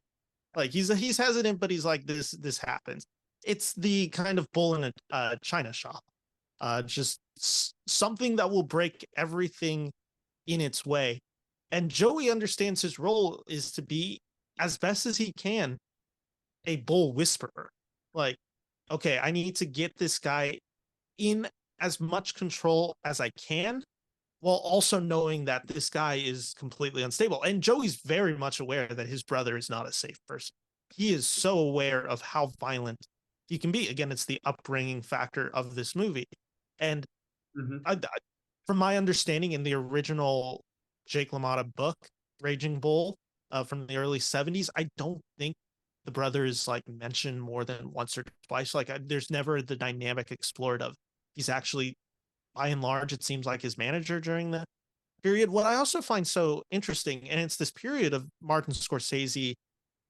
Like he's hesitant, but he's like, this happens. It's the kind of bull in a china shop. Just something that will break everything in its way. And Joey understands his role is to be, as best as he can, a bull whisperer. Like, okay, I need to get this guy in as much control as I can, while also knowing that this guy is completely unstable. And Joey's very much aware that his brother is not a safe person. He is so aware of how violent he can be. Again, it's the upbringing factor of this movie. And from my understanding, in the original Jake LaMotta book, Raging Bull, from the early 70s, I don't think the brother is like mentioned more than once or twice. Like there's never the dynamic explored of he's actually, by and large, it seems like his manager during the period. What I also find so interesting, and it's this period of Martin Scorsese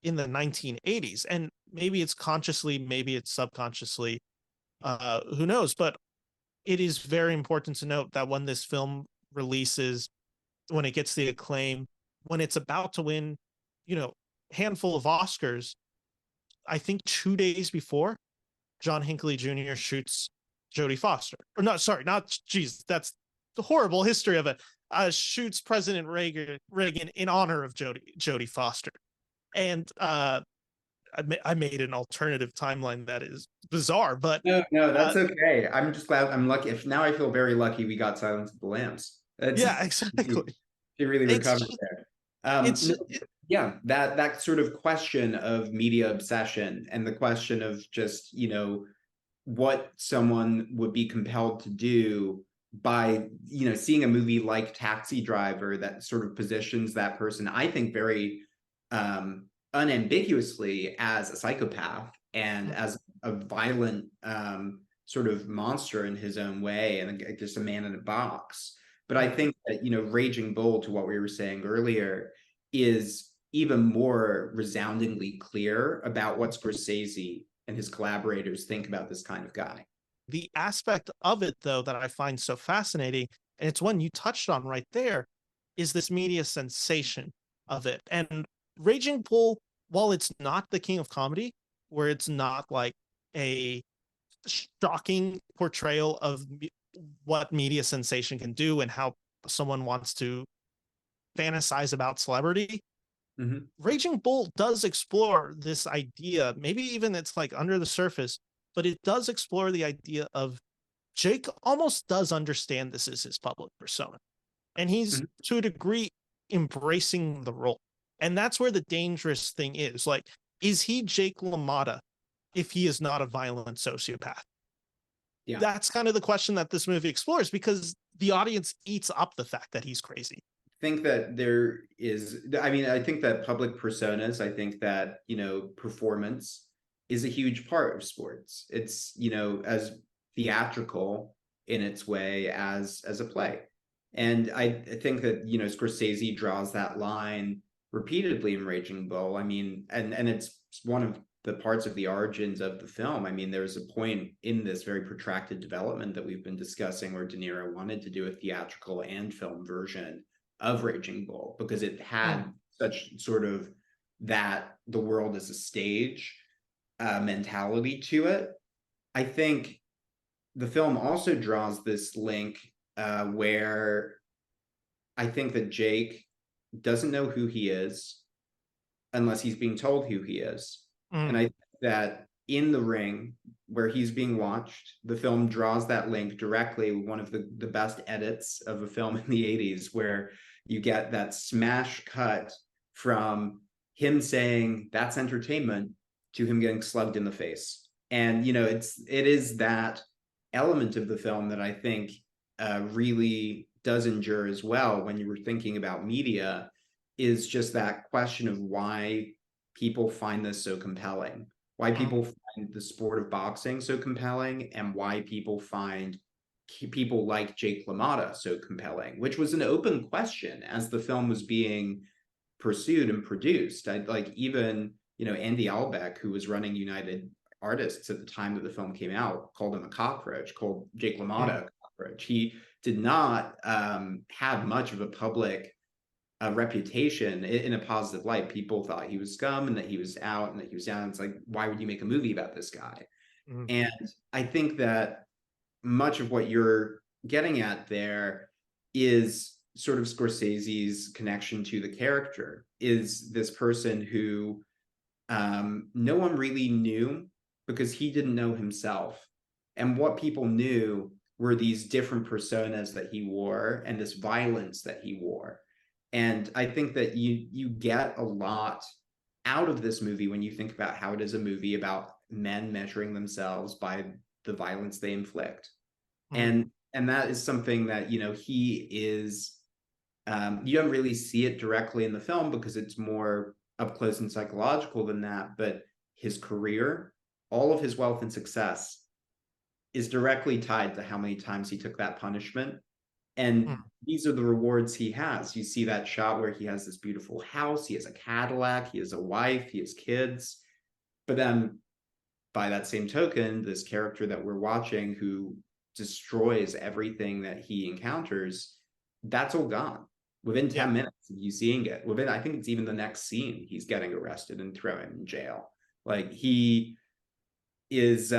in the 1980s, and maybe it's consciously, maybe it's subconsciously, who knows, but it is very important to note that when this film releases, when it gets the acclaim, when it's about to win, handful of Oscars, I think 2 days before, John Hinckley Jr. shoots Jodie Foster. Or not, sorry, not, geez, that's the horrible history of it. Shoots President Reagan in honor of Jodie Foster. And I made an alternative timeline that is bizarre, but no, that's okay. I'm just glad I'm lucky. If now I feel very lucky we got Silence of the Lambs. yeah, exactly. She really It's recovered just, there. it's Yeah, that sort of question of media obsession and the question of just, what someone would be compelled to do by, seeing a movie like Taxi Driver that sort of positions that person, I think, very unambiguously as a psychopath and as a violent sort of monster in his own way and just a man in a box. But I think that, Raging Bull, to what we were saying earlier, is even more resoundingly clear about what Scorsese and his collaborators think about this kind of guy. the aspect of it, though, that I find so fascinating, and it's one you touched on right there, is this media sensation of it. And Raging Bull, while it's not the king of comedy, where it's not like a shocking portrayal of what media sensation can do and how someone wants to fantasize about celebrity, Raging Bull does explore this idea. Maybe even it's like under the surface, but it does explore the idea of Jake almost does understand this is his public persona. And he's to a degree embracing the role. And that's where the dangerous thing is. Like, is he Jake LaMotta if he is not a violent sociopath? Yeah. That's kind of the question that this movie explores, because the audience eats up the fact that he's crazy. Think that there is, I think that public personas, I think that, performance is a huge part of sports. It's, as theatrical in its way as a play. And I think that, Scorsese draws that line repeatedly in Raging Bull. I mean, and it's one of the parts of the origins of the film. I mean, there's a point in this very protracted development that we've been discussing where De Niro wanted to do a theatrical and film version of Raging Bull because it had such sort of that the world is a stage mentality to it. I think the film also draws this link where I think that Jake doesn't know who he is unless he's being told who he is. And I think that in the ring where he's being watched, the film draws that link directly with one of the best edits of a film in the 80s, where you get that smash cut from him saying that's entertainment to him getting slugged in the face. And, it is that element of the film that I think really does endure as well when you were thinking about media, is just that question of why people find this so compelling, why people find the sport of boxing so compelling, and why people find people like Jake LaMotta so compelling, which was an open question as the film was being pursued and produced. Even, Andy Albeck, who was running United Artists at the time that the film came out, called him a cockroach, called Jake LaMotta a cockroach. He did not have much of a public reputation in a positive light. People thought he was scum and that he was out and that he was down. It's like, why would you make a movie about this guy? And I think that much of what you're getting at there is sort of Scorsese's connection to the character, is this person who no one really knew because he didn't know himself. And what people knew were these different personas that he wore and this violence that he wore. And I think that you get a lot out of this movie when you think about how it is a movie about men measuring themselves by the violence they inflict. And that is something that, he is, you don't really see it directly in the film because it's more up close and psychological than that. But his career, all of his wealth and success is directly tied to how many times he took that punishment. And these are the rewards he has. You see that shot where he has this beautiful house, he has a Cadillac, he has a wife, he has kids. But then by that same token, this character that we're watching, who destroys everything that he encounters, that's all gone within 10 minutes of you seeing it. Within, I think it's even the next scene, he's getting arrested and thrown in jail. Like he is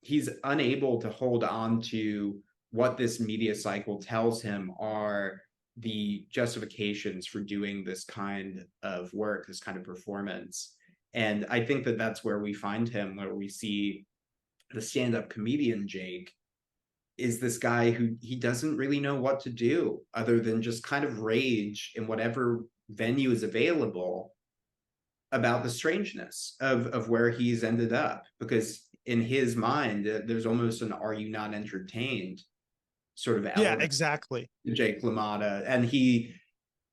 he's unable to hold on to what this media cycle tells him are the justifications for doing this kind of work, this kind of performance. And I think that that's where we find him, where we see the stand-up comedian Jake is this guy who he doesn't really know what to do other than just kind of rage in whatever venue is available about the strangeness of where he's ended up. Because in his mind, there's almost an "are you not entertained" sort of element. Yeah, exactly. Jake LaMotta, and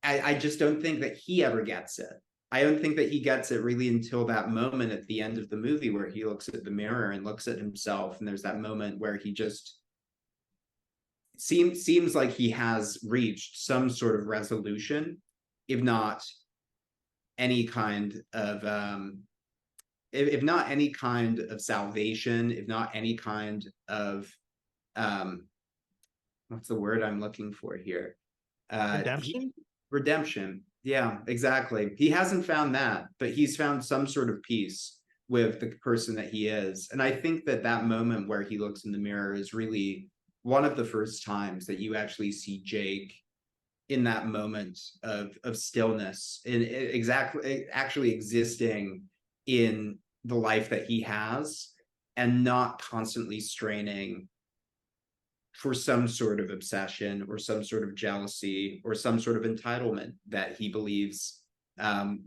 I just don't think that he ever gets it. I don't think that he gets it really until that moment at the end of the movie where he looks at the mirror and looks at himself, and there's that moment where he just seems like he has reached some sort of resolution, if not any kind of if not any kind of salvation, if not any kind of what's the word I'm looking for here? Redemption? Redemption. Yeah, exactly. He hasn't found that, but he's found some sort of peace with the person that he is. And I think that that moment where he looks in the mirror is really one of the first times that you actually see Jake in that moment of stillness, in exactly actually existing in the life that he has and not constantly straining for some sort of obsession or some sort of jealousy or some sort of entitlement that he believes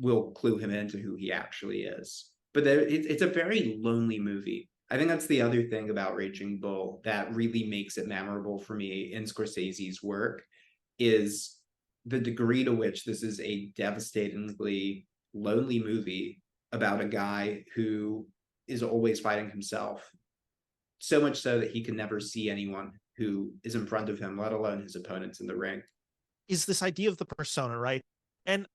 will clue him into who he actually is. But it's a very lonely movie. I think that's the other thing about Raging Bull that really makes it memorable for me in Scorsese's work, is the degree to which this is a devastatingly lonely movie about a guy who is always fighting himself, so much so that he can never see anyone who is in front of him, let alone his opponents in the ring. Is this idea of the persona, right? And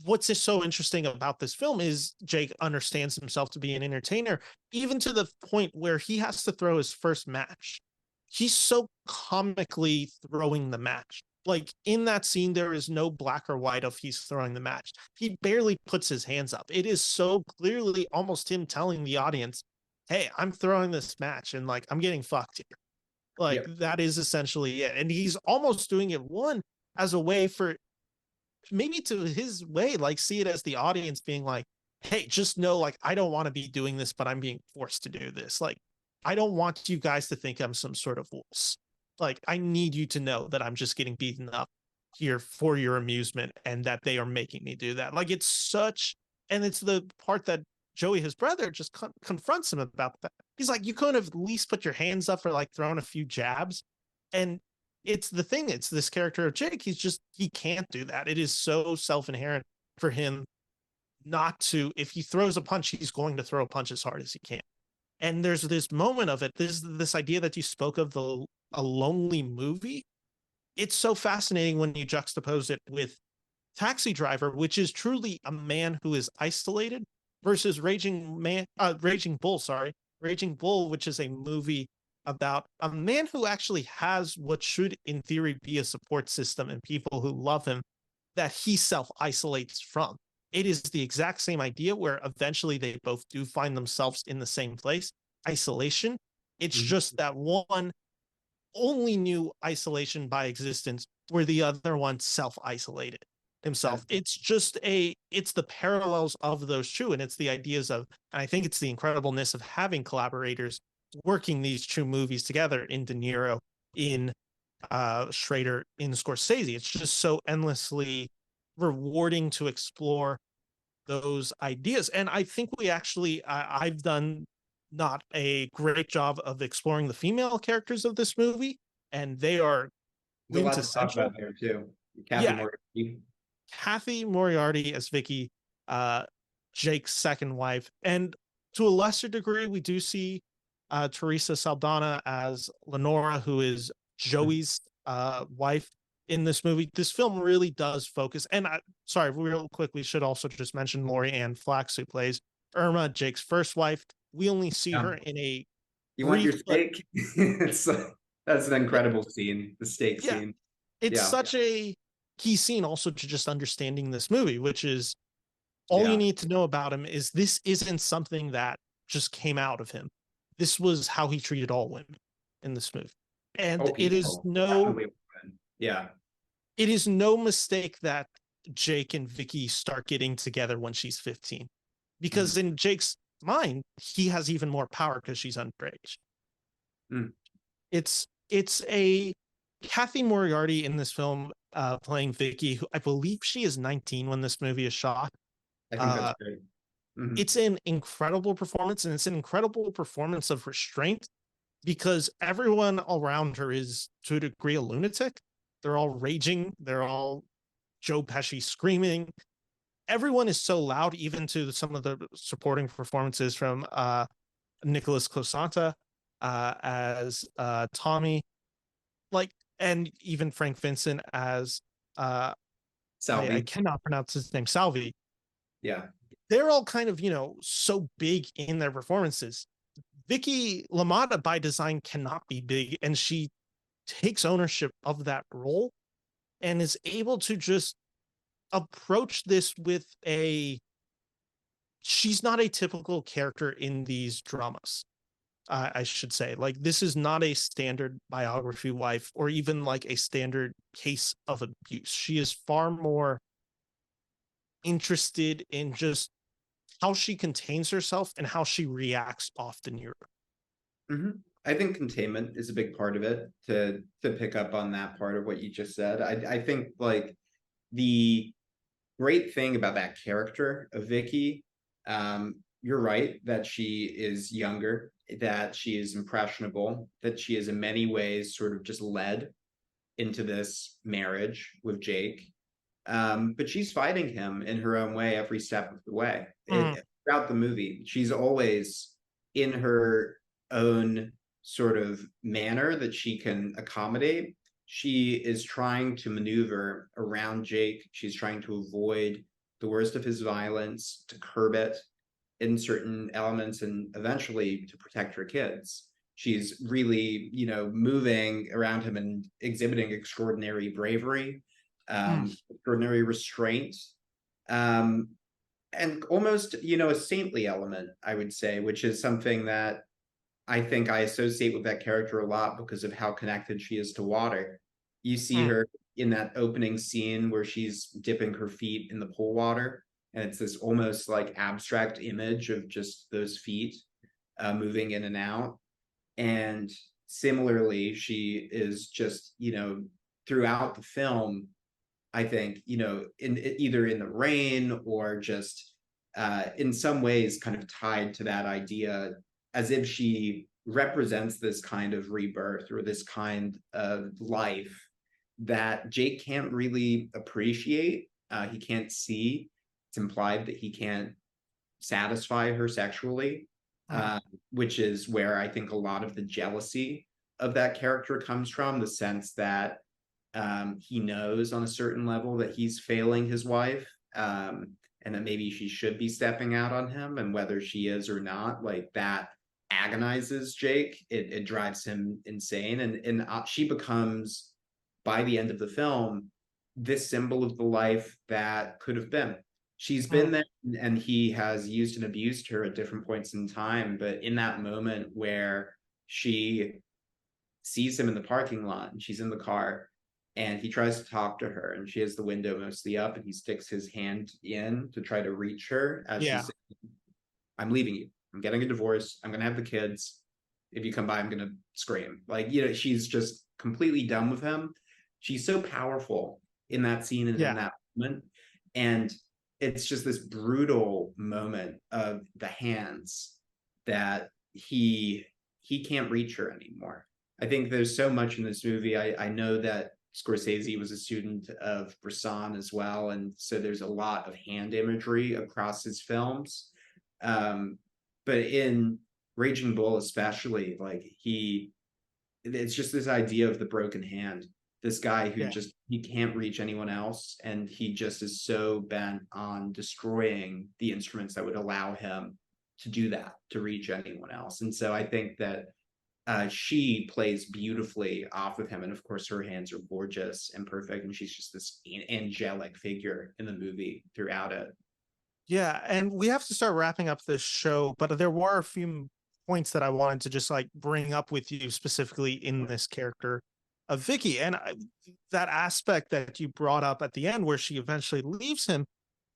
what's so interesting about this film is Jake understands himself to be an entertainer, even to the point where he has to throw his first match. He's so comically throwing the match. Like in that scene, there is no black or white of he's throwing the match. He barely puts his hands up. It is so clearly almost him telling the audience, hey, I'm throwing this match and like, I'm getting fucked here. Like that is essentially it. And he's almost doing it as a way for maybe to his way, like see it as the audience being like, hey, just know, like, I don't want to be doing this, but I'm being forced to do this. Like, I don't want you guys to think I'm some sort of wuss. Like, I need you to know that I'm just getting beaten up here for your amusement and that they are making me do that. Like, it's such, and it's the part that Joey, his brother, just confronts him about that. He's like, you couldn't have at least put your hands up for like throwing a few jabs. And it's the thing, it's this character of Jake. He can't do that. It is so self-inherent for him not to, if he throws a punch, he's going to throw a punch as hard as he can. And there's this moment of it, this idea that you spoke of, a lonely movie. It's so fascinating when you juxtapose it with Taxi Driver, which is truly a man who is isolated, versus Raging Bull, which is a movie about a man who actually has what should in theory be a support system and people who love him that he self-isolates from. It is the exact same idea where eventually they both do find themselves in the same place, isolation. It's just that one only knew isolation by existence where the other one self-isolated himself. It's the parallels of those two. And it's the ideas of, and I think it's the incredibleness of having collaborators working these two movies together in De Niro, in Schrader, in Scorsese. It's just so endlessly rewarding to explore those ideas. And I think we actually, I've done not a great job of exploring the female characters of this movie, and they are quintessential. There too. Kathy Moriarty as Vicky, Jake's second wife, and to a lesser degree, we do see Teresa Saldana as Lenora, who is Joey's wife in this movie. This film really does focus, and sorry, real quick, we should also just mention Lori Ann Flax, who plays Irma, Jake's first wife. We only see her in a You want your steak? That's an incredible scene, the steak Yeah, scene. it's Yeah, such a key scene also to just understanding this movie, which is all you yeah. need to know about him is this isn't something that just came out of him. This was how he treated all women in this movie. And Oh, people. Definitely women. Yeah. it is no mistake that Jake and Vicky start getting together when she's 15. Because in Jake's mind, he has even more power because she's underage. Mm. It's a Kathy Moriarty in this film playing Vicky, who I believe she is 19 when this movie is shot. I think that's great. Mhm. It's an incredible performance, and it's an incredible performance of restraint because everyone around her is to a degree a lunatic. They're all raging. They're all Joe Pesci screaming. Everyone is so loud, even to some of the supporting performances from Nicholas Cosanta as Tommy, like, and even Frank Vincent as I Salvi. cannot pronounce his name, Salvi. Yeah. They're all kind of, so big in their performances. Vicky LaMotta by design cannot be big, and she takes ownership of that role and is able to just approach this with she's not a typical character in these dramas. I should say, like, this is not a standard biography wife or even like a standard case of abuse. She is far more interested in just how she contains herself and how she reacts off De Niro. I think containment is a big part of it. To pick up on that part of what you just said, I think like the great thing about that character of Vicky, you're right that she is younger, that she is impressionable, that she is in many ways sort of just led into this marriage with Jake. But she's fighting him in her own way every step of the way. Throughout the movie, she's always in her own sort of manner that she can accommodate. She is trying to maneuver around Jake. She's trying to avoid the worst of his violence, to curb it in certain elements, and eventually to protect her kids. She's really, moving around him and exhibiting extraordinary bravery, extraordinary restraint, and almost, a saintly element, I would say, which is something that I think I associate with that character a lot because of how connected she is to water. You see her in that opening scene where she's dipping her feet in the pool water, and it's this almost like abstract image of just those feet moving in and out. And similarly, she is just, throughout the film, I think, in either in the rain or just in some ways kind of tied to that idea, as if she represents this kind of rebirth or this kind of life that Jake can't really appreciate. He can't see. It's implied that he can't satisfy her sexually, which is where I think a lot of the jealousy of that character comes from, the sense that he knows on a certain level that he's failing his wife, and that maybe she should be stepping out on him, and whether she is or not, like that agonizes Jake. It drives him insane, and she becomes, by the end of the film, this symbol of the life that could have been. She's been there, and he has used and abused her at different points in time, but in that moment where she sees him in the parking lot and she's in the car and he tries to talk to her and she has the window mostly up and he sticks his hand in to try to reach her as she's saying, I'm leaving you. I'm getting a divorce. I'm going to have the kids. If you come by, I'm going to scream. Like, she's just completely done with him. She's so powerful in that scene and in that moment. And it's just this brutal moment of the hands that he can't reach her anymore. I think there's so much in this movie. I know that Scorsese was a student of Bresson as well, and so there's a lot of hand imagery across his films. But in Raging Bull especially, like it's just this idea of the broken hand. This guy who he can't reach anyone else, and he just is so bent on destroying the instruments that would allow him to do that, to reach anyone else. And so I think that she plays beautifully off of him. And of course, her hands are gorgeous and perfect. And she's just this angelic figure in the movie throughout it. Yeah, and we have to start wrapping up this show, but there were a few points that I wanted to just like bring up with you specifically in this character of Vicky. And that aspect that you brought up at the end where she eventually leaves him,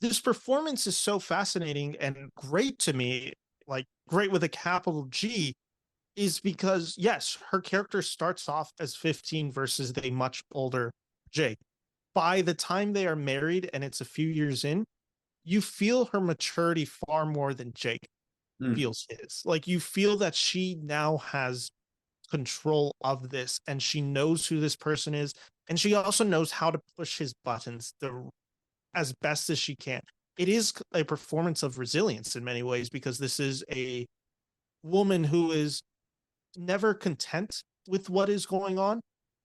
this performance is so fascinating and great to me, like great with a capital G, is because yes, her character starts off as 15 versus a much older Jake. By the time they are married and it's a few years in, you feel her maturity far more than Jake feels his. Like you feel that she now has control of this and she knows who this person is, and she also knows how to push his buttons as best as she can. It is a performance of resilience in many ways because this is a woman who is never content with what is going on,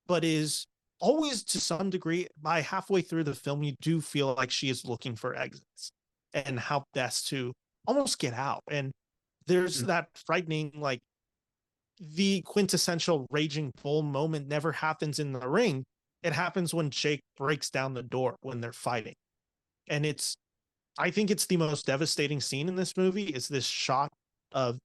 but is always to some degree. By halfway through the film, you do feel like she is looking for exits and how best to almost get out. And there's that frightening, like the quintessential raging bull moment never happens in the ring. It happens when Jake breaks down the door when they're fighting. And I think it's the most devastating scene in this movie is this shot of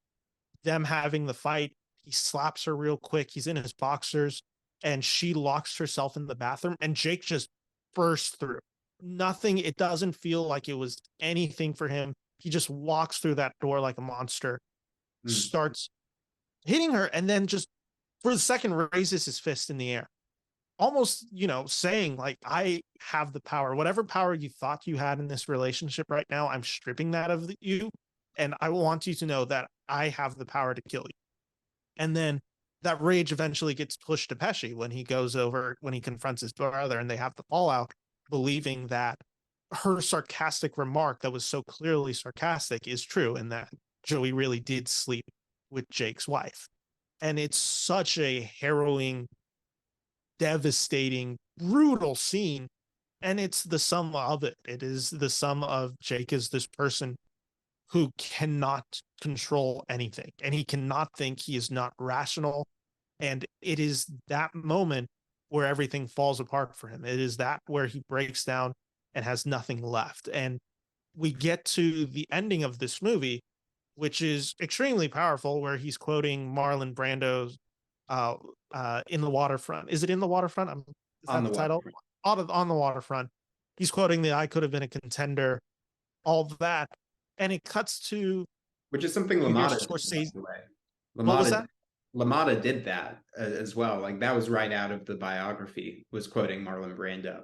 them having the fight. He slaps her real quick. He's in his boxers and she locks herself in the bathroom and Jake just bursts through. Nothing. It doesn't feel like it was anything for him. He just walks through that door like a monster, starts hitting her, and then just for the second raises his fist in the air. Almost, saying like, I have the power. Whatever power you thought you had in this relationship right now, I'm stripping that of you. And I want you to know that I have the power to kill you. And then that rage eventually gets pushed to Pesci when he confronts his brother and they have the fallout, believing that her sarcastic remark that was so clearly sarcastic is true and that Joey really did sleep with Jake's wife. And it's such a harrowing, devastating, brutal scene. And it's the sum of it. It is the sum of Jake is this person who cannot control anything and he cannot think. He is not rational. And it is that moment where everything falls apart for him. It is that where he breaks down and has nothing left. And we get to the ending of this movie, which is extremely powerful, where he's quoting Marlon Brando's In the Waterfront. Is it In the Waterfront? Is that the title? On the Waterfront. He's quoting the I could have been a contender, all that. And it cuts to, which is something LaMotta did, by the way. What was that? LaMotta did that as well. Like that was right out of the biography, was quoting Marlon Brando.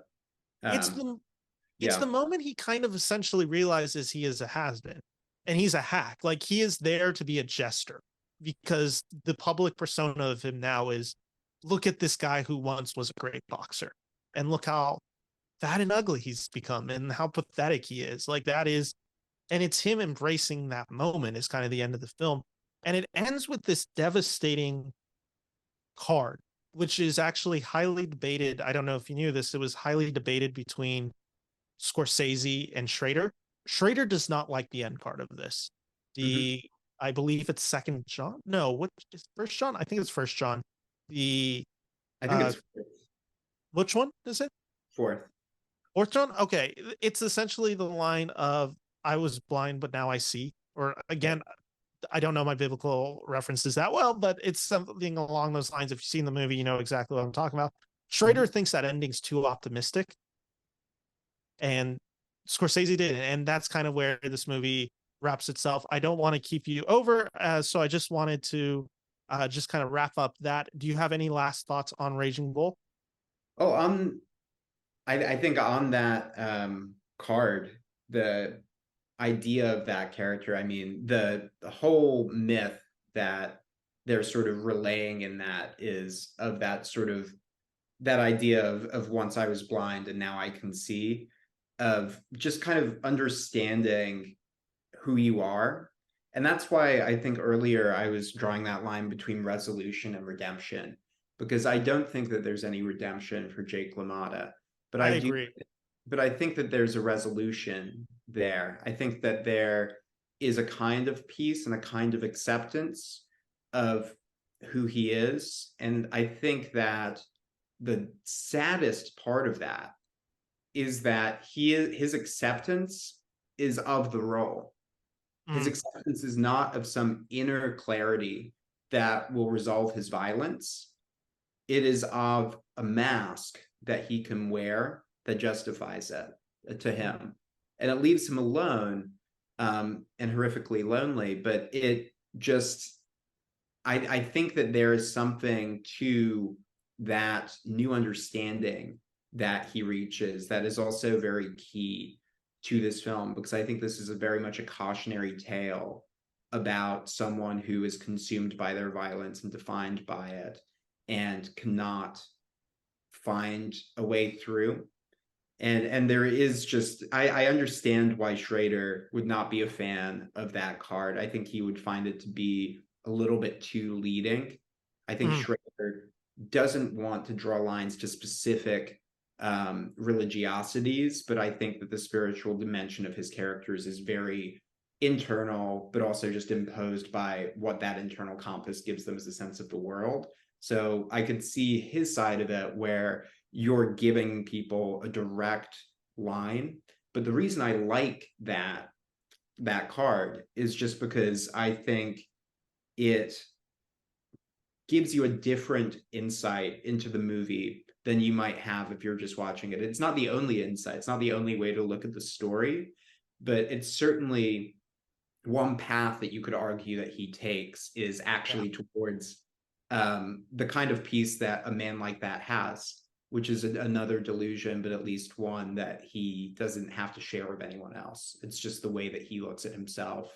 It's the moment he kind of essentially realizes he is a has-been and he's a hack. Like he is there to be a jester because the public persona of him now is, look at this guy who once was a great boxer and look how fat and ugly he's become and how pathetic he is. Like that is, and it's him embracing that moment is kind of the end of the film. And it ends with this devastating card, which is actually highly debated. I don't know if you knew this. It was highly debated between Scorsese and Schrader. Schrader does not like the end card of this. I believe it's Second John. No, what is First John? I think it's First John. I think it's fourth. Which one is it? Fourth John? Okay. It's essentially the line of I was blind, but now I see. Or again, I don't know my biblical references that well, but it's something along those lines. If you've seen the movie, you know exactly what I'm talking about. Schrader thinks that ending's too optimistic. And Scorsese did. And that's kind of where this movie wraps itself. I don't want to keep you over. So I just wanted to just kind of wrap up that. Do you have any last thoughts on Raging Bull? Oh, I think on that card, the idea of that character, I mean, the whole myth that they're sort of relaying in that is of that sort of that idea of once I was blind and now I can see, of just kind of understanding who you are. And that's why I think earlier I was drawing that line between resolution and redemption, because I don't think that there's any redemption for Jake LaMotta, but I agree. But I think that there's a resolution there. I think that there is a kind of peace and a kind of acceptance of who he is. And I think that the saddest part of that is that his acceptance is of the role. His acceptance is not of some inner clarity that will resolve his violence. It is of a mask that he can wear that justifies it to him. And it leaves him alone, and horrifically lonely. But it just, I think that there is something to that new understanding that he reaches that is also very key to this film, because I think this is a very much a cautionary tale about someone who is consumed by their violence and defined by it and cannot find a way through. And there is just, I understand why Schrader would not be a fan of that card. I think he would find it to be a little bit too leading. I think Schrader doesn't want to draw lines to specific religiosities, but I think that the spiritual dimension of his characters is very internal, but also just imposed by what that internal compass gives them as a sense of the world. So I could see his side of it, where you're giving people a direct line. But the reason I like that card is just because I think it gives you a different insight into the movie than you might have if you're just watching it. It's not the only insight, it's not the only way to look at the story, but it's certainly one path that you could argue that he takes is actually towards the kind of peace that a man like that has, which is another delusion, but at least one that he doesn't have to share with anyone else. It's just the way that he looks at himself.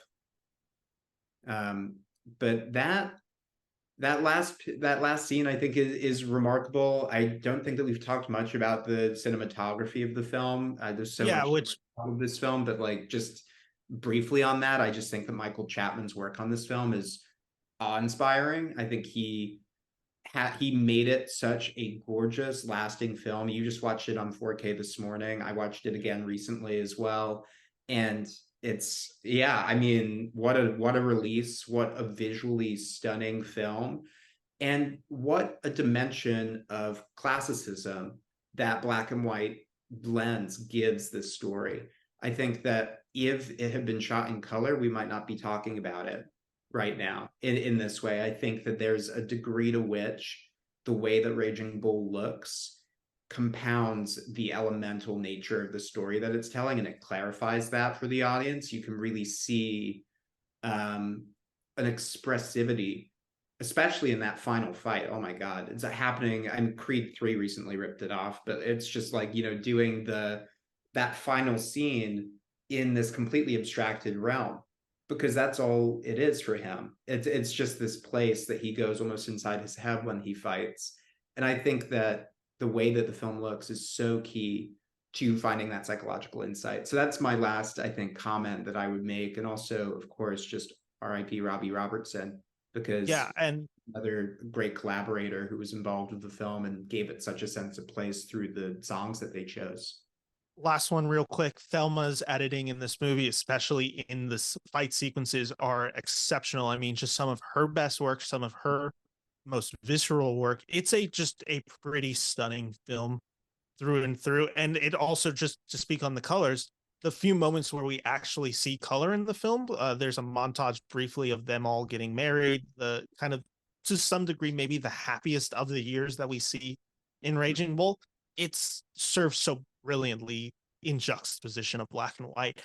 But that last scene, I think, is remarkable. I don't think that we've talked much about the cinematography of the film. There's so much of this film, but like just briefly on that, I just think that Michael Chapman's work on this film is awe-inspiring. I think he made it such a gorgeous, lasting film. You just watched it on 4K this morning. I watched it again recently as well, and it's, yeah, I mean, what a release, what a visually stunning film, and what a dimension of classicism that black and white lens gives this story. I think that if it had been shot in color, we might not be talking about it right now in this way. I think that there's a degree to which the way that Raging Bull looks compounds the elemental nature of the story that it's telling, and it clarifies that for the audience. You can really see an expressivity, especially in that final fight. Oh my God, it's happening. And Creed 3 recently ripped it off, but it's just like, you know, doing that final scene in this completely abstracted realm, because that's all it is for him. It's just this place that he goes almost inside his head when he fights. And I think that the way that the film looks is so key to finding that psychological insight. So that's my last, I think, comment that I would make. And also, of course, just R.I.P. Robbie Robertson, because and another great collaborator who was involved with the film and gave it such a sense of place through the songs that they chose. Last one real quick. Thelma's editing in this movie, especially in the fight sequences, are exceptional. I mean, just some of her best work, some of her most visceral work. It's just a pretty stunning film through and through. And it also, just to speak on the colors, the few moments where we actually see color in the film, there's a montage briefly of them all getting married, the kind of, to some degree, maybe the happiest of the years that we see in Raging Bull. It's served so brilliantly in juxtaposition of black and white.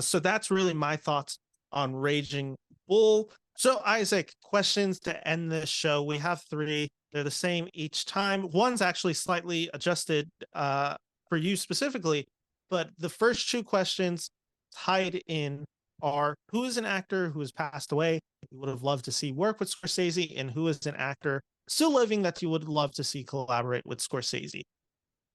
So that's really my thoughts on Raging Bull. So Isaac, questions to end this show. We have 3. They're the same each time. One's actually slightly adjusted for you specifically, but the first 2 questions tied in are: who is an actor who has passed away you would have loved to see work with Scorsese, and who is an actor still living that you would love to see collaborate with Scorsese?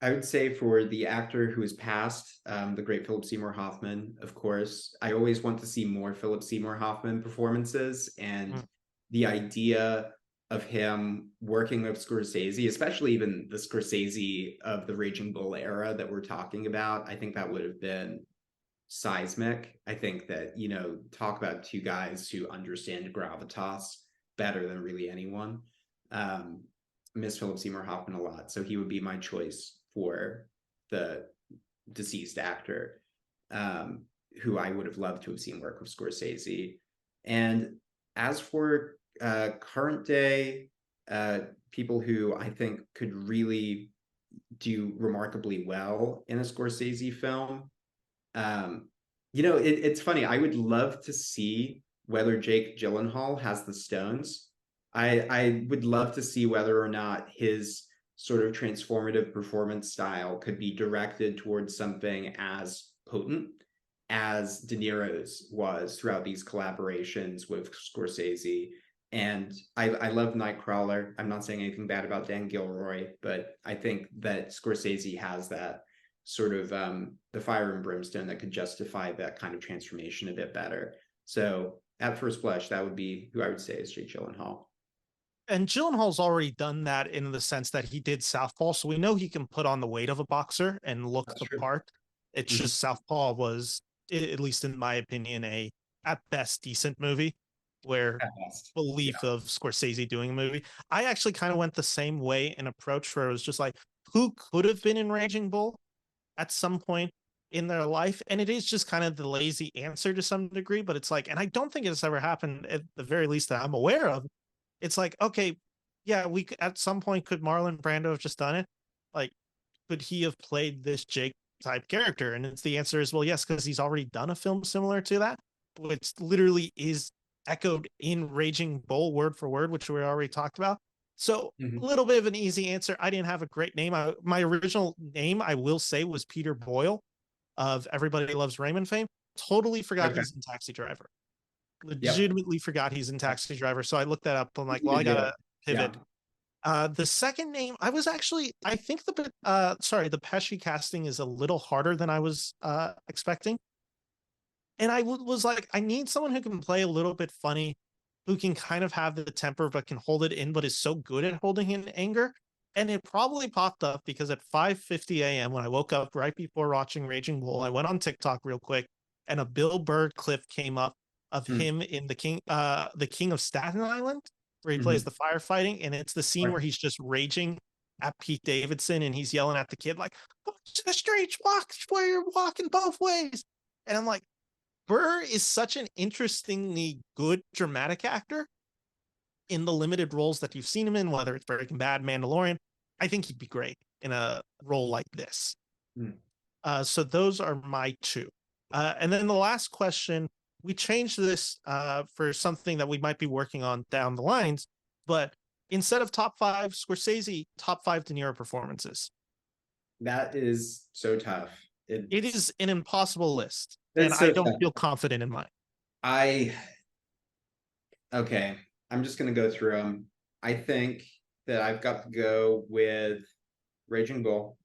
I would say for the actor who has passed, the great Philip Seymour Hoffman, of course. I always want to see more Philip Seymour Hoffman performances, and the idea of him working with Scorsese, especially even the Scorsese of the Raging Bull era that we're talking about, I think that would have been seismic. I think that, you know, talk about 2 guys who understand gravitas better than really anyone. Miss Philip Seymour Hoffman a lot, so he would be my choice for the deceased actor, who I would have loved to have seen work with Scorsese. And as for current day people who I think could really do remarkably well in a Scorsese film, it's funny. I would love to see whether Jake Gyllenhaal has the stones. I would love to see whether or not his sort of transformative performance style could be directed towards something as potent as De Niro's was throughout these collaborations with Scorsese. And I love Nightcrawler. I'm not saying anything bad about Dan Gilroy, but I think that Scorsese has that sort of the fire and brimstone that could justify that kind of transformation a bit better. So at first blush, that would be who I would say is Jake Gyllenhaal. And Gyllenhaal's already done that in the sense that he did Southpaw, so we know he can put on the weight of a boxer and look That's the true. part. It's just Southpaw was, at least in my opinion, a at best decent movie where At best. belief of Scorsese doing a movie. I actually kind of went the same way in approach where it was just like, who could have been in Raging Bull at some point in their life? And it is just kind of the lazy answer to some degree, but it's like, and I don't think it's ever happened at the very least that I'm aware of. It's like, okay, yeah, we at some point could Marlon Brando have just done it? Like, could he have played this Jake type character? And it's the answer is, well, yes, because he's already done a film similar to that, which literally is echoed in Raging Bull word for word, which we already talked about. So a little bit of an easy answer. I didn't have a great name. My original name, I will say, was Peter Boyle of Everybody Loves Raymond fame. Totally forgot he's in Taxi Driver. Legitimately forgot he's in Taxi Driver. So I looked that up. I'm like, well, I gotta pivot. The second name, I think the Pesci casting is a little harder than I was expecting. And I was like, I need someone who can play a little bit funny, who can kind of have the temper, but can hold it in, but is so good at holding in anger. And it probably popped up because at 5:50 a.m. when I woke up right before watching Raging Bull, I went on TikTok real quick, and a Bill Burr clip came up of him in the King of Staten Island, where he plays the firefighting, and it's the scene where he's just raging at Pete Davidson, and he's yelling at the kid like, "The streets walk where you're walking both ways." And I'm like, Burr is such an interestingly good dramatic actor in the limited roles that you've seen him in, whether it's Breaking Bad, Mandalorian. I think he'd be great in a role like this. So those are my two. And then the last question, we changed this for something that we might be working on down the lines, but instead of top 5 Scorsese, top 5 De Niro performances. That is so tough. It is an impossible list, and I don't feel confident in mine. Okay, I'm just gonna go through them. I think that I've got to go with Raging Bull,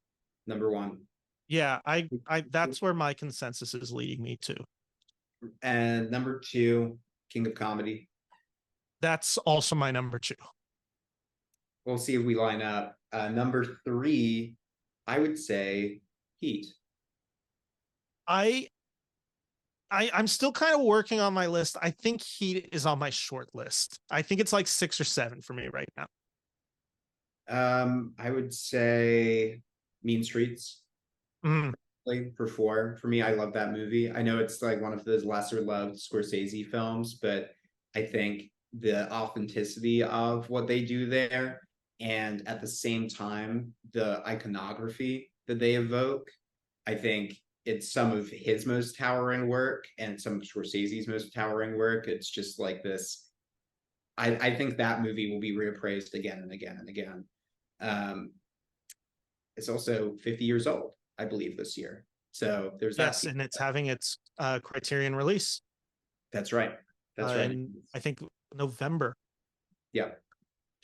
number 1. Yeah, I that's where my consensus is leading me to. And number 2, King of Comedy. That's also my number 2. We'll see if we line up. Number 3, I would say Heat. I'm still kind of working on my list. I think Heat is on my short list. I think it's like 6 or 7 for me right now. I would say Mean Streets. For 4. For me, I love that movie. I know it's like one of those lesser loved Scorsese films, but I think the authenticity of what they do there, and at the same time, the iconography that they evoke, I think it's some of his most towering work and some of Scorsese's most towering work. It's just like this. I think that movie will be reappraised again and again and again. It's also 50 years old, I believe, this year. So there's that. Yes, and it's having its Criterion release. That's right. That's right. And I think November. Yeah.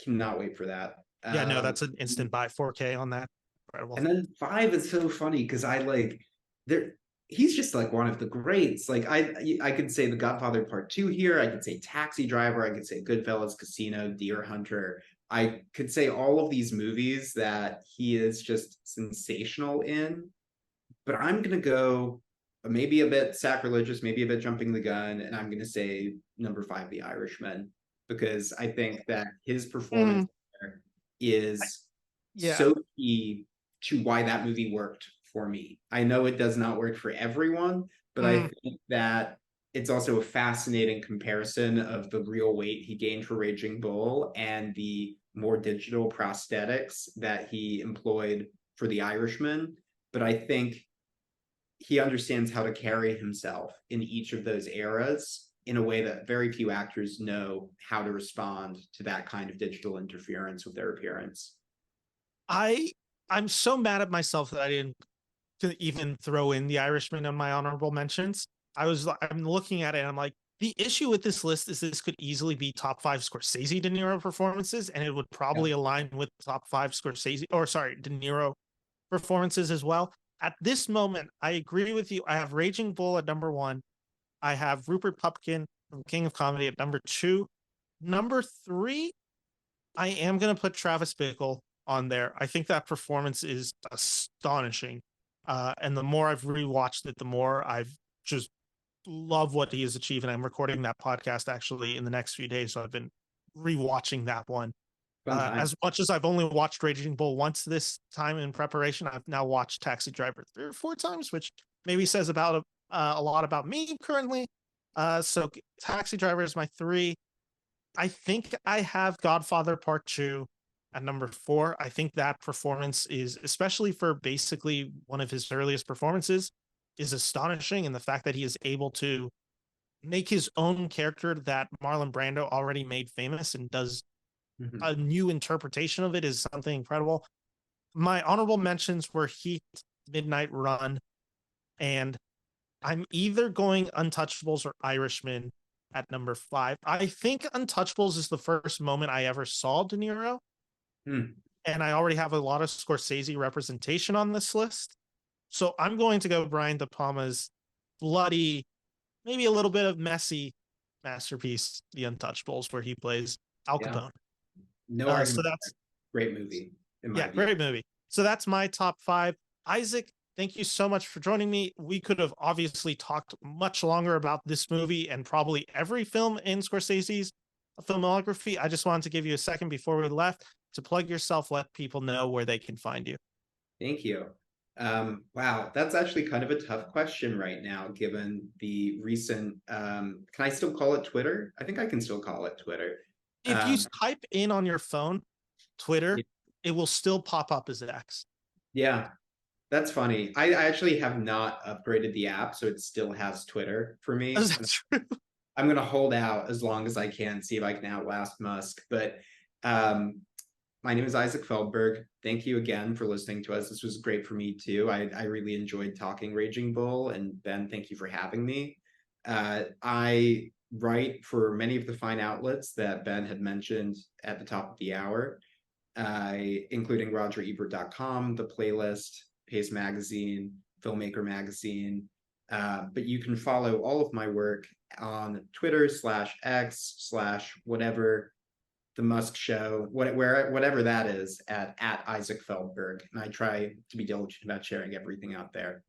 Cannot wait for that. Yeah, no, that's an instant buy 4K on that. Incredible. And then 5 is so funny because he's just like one of the greats. Like I could say The Godfather Part 2 here. I could say Taxi Driver. I could say Goodfellas, Casino, Deer Hunter. I could say all of these movies that he is just sensational in. But I'm going to go maybe a bit sacrilegious, maybe a bit jumping the gun, and I'm going to say number 5, The Irishman, because I think that his performance there is Yeah. so key to why that movie worked for me. I know it does not work for everyone, but I think that it's also a fascinating comparison of the real weight he gained for Raging Bull and the more digital prosthetics that he employed for The Irishman. But I think he understands how to carry himself in each of those eras in a way that very few actors know how to respond to that kind of digital interference with their appearance. I'm so mad at myself that I didn't even throw in The Irishman in my honorable mentions. I'm looking at it and I'm like, the issue with this list is this could easily be top 5 Scorsese De Niro performances, and it would probably align with top 5 Scorsese, or sorry, De Niro performances as well. At this moment, I agree with you. I have Raging Bull at number 1. I have Rupert Pupkin from King of Comedy at number 2. Number 3, I am going to put Travis Bickle on there. I think that performance is astonishing. And the more I've rewatched it, the more I've just love what he has achieved. And I'm recording that podcast actually in the next few days. So I've been rewatching that one. As much as I've only watched Raging Bull once this time in preparation, I've now watched Taxi Driver 3 or 4 times, which maybe says about a lot about me currently. So Taxi Driver is my 3. I think I have Godfather Part 2 at number 4. I think that performance is, especially for basically one of his earliest performances, is astonishing. And the fact that he is able to make his own character that Marlon Brando already made famous and does a new interpretation of it is something incredible. My honorable mentions were Heat, Midnight Run, and I'm either going Untouchables or Irishman at number 5. I think Untouchables is the first moment I ever saw De Niro. And I already have a lot of Scorsese representation on this list. So I'm going to go Brian De Palma's bloody, maybe a little bit of messy masterpiece, The Untouchables, where he plays Al Capone. No argument. So that's great movie. In my view. Great movie. So that's my top 5. Isaac, thank you so much for joining me. We could have obviously talked much longer about this movie and probably every film in Scorsese's filmography. I just wanted to give you a second before we left to plug yourself, let people know where they can find you. Thank you. Wow, that's actually kind of a tough question right now, given the recent, can I still call it Twitter? I think I can still call it Twitter. If you type in on your phone, Twitter, it will still pop up as X. Yeah, that's funny. I actually have not upgraded the app, so it still has Twitter for me. Is that true? I'm going to hold out as long as I can, see if I can outlast Musk. But my name is Isaac Feldberg. Thank you again for listening to us. This was great for me too. I really enjoyed talking Raging Bull. And Ben, thank you for having me. I write for many of the fine outlets that Ben had mentioned at the top of the hour, including RogerEbert.com, The Playlist, Pace Magazine, Filmmaker Magazine. But you can follow all of my work on Twitter /X/whatever, The Musk Show, whatever that is, at Isaac Feldberg. And I try to be diligent about sharing everything out there.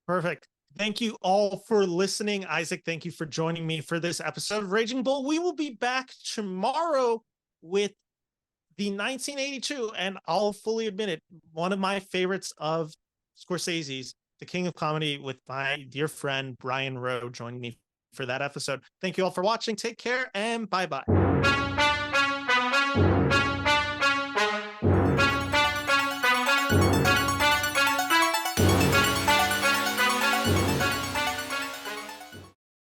Perfect. Thank you all for listening. Isaac, thank you for joining me for this episode of Raging Bull. We will be back tomorrow with the 1982, and I'll fully admit it, one of my favorites of Scorsese's, The King of Comedy, with my dear friend Brian Rowe joining me for that episode. Thank you all for watching. Take care and bye-bye.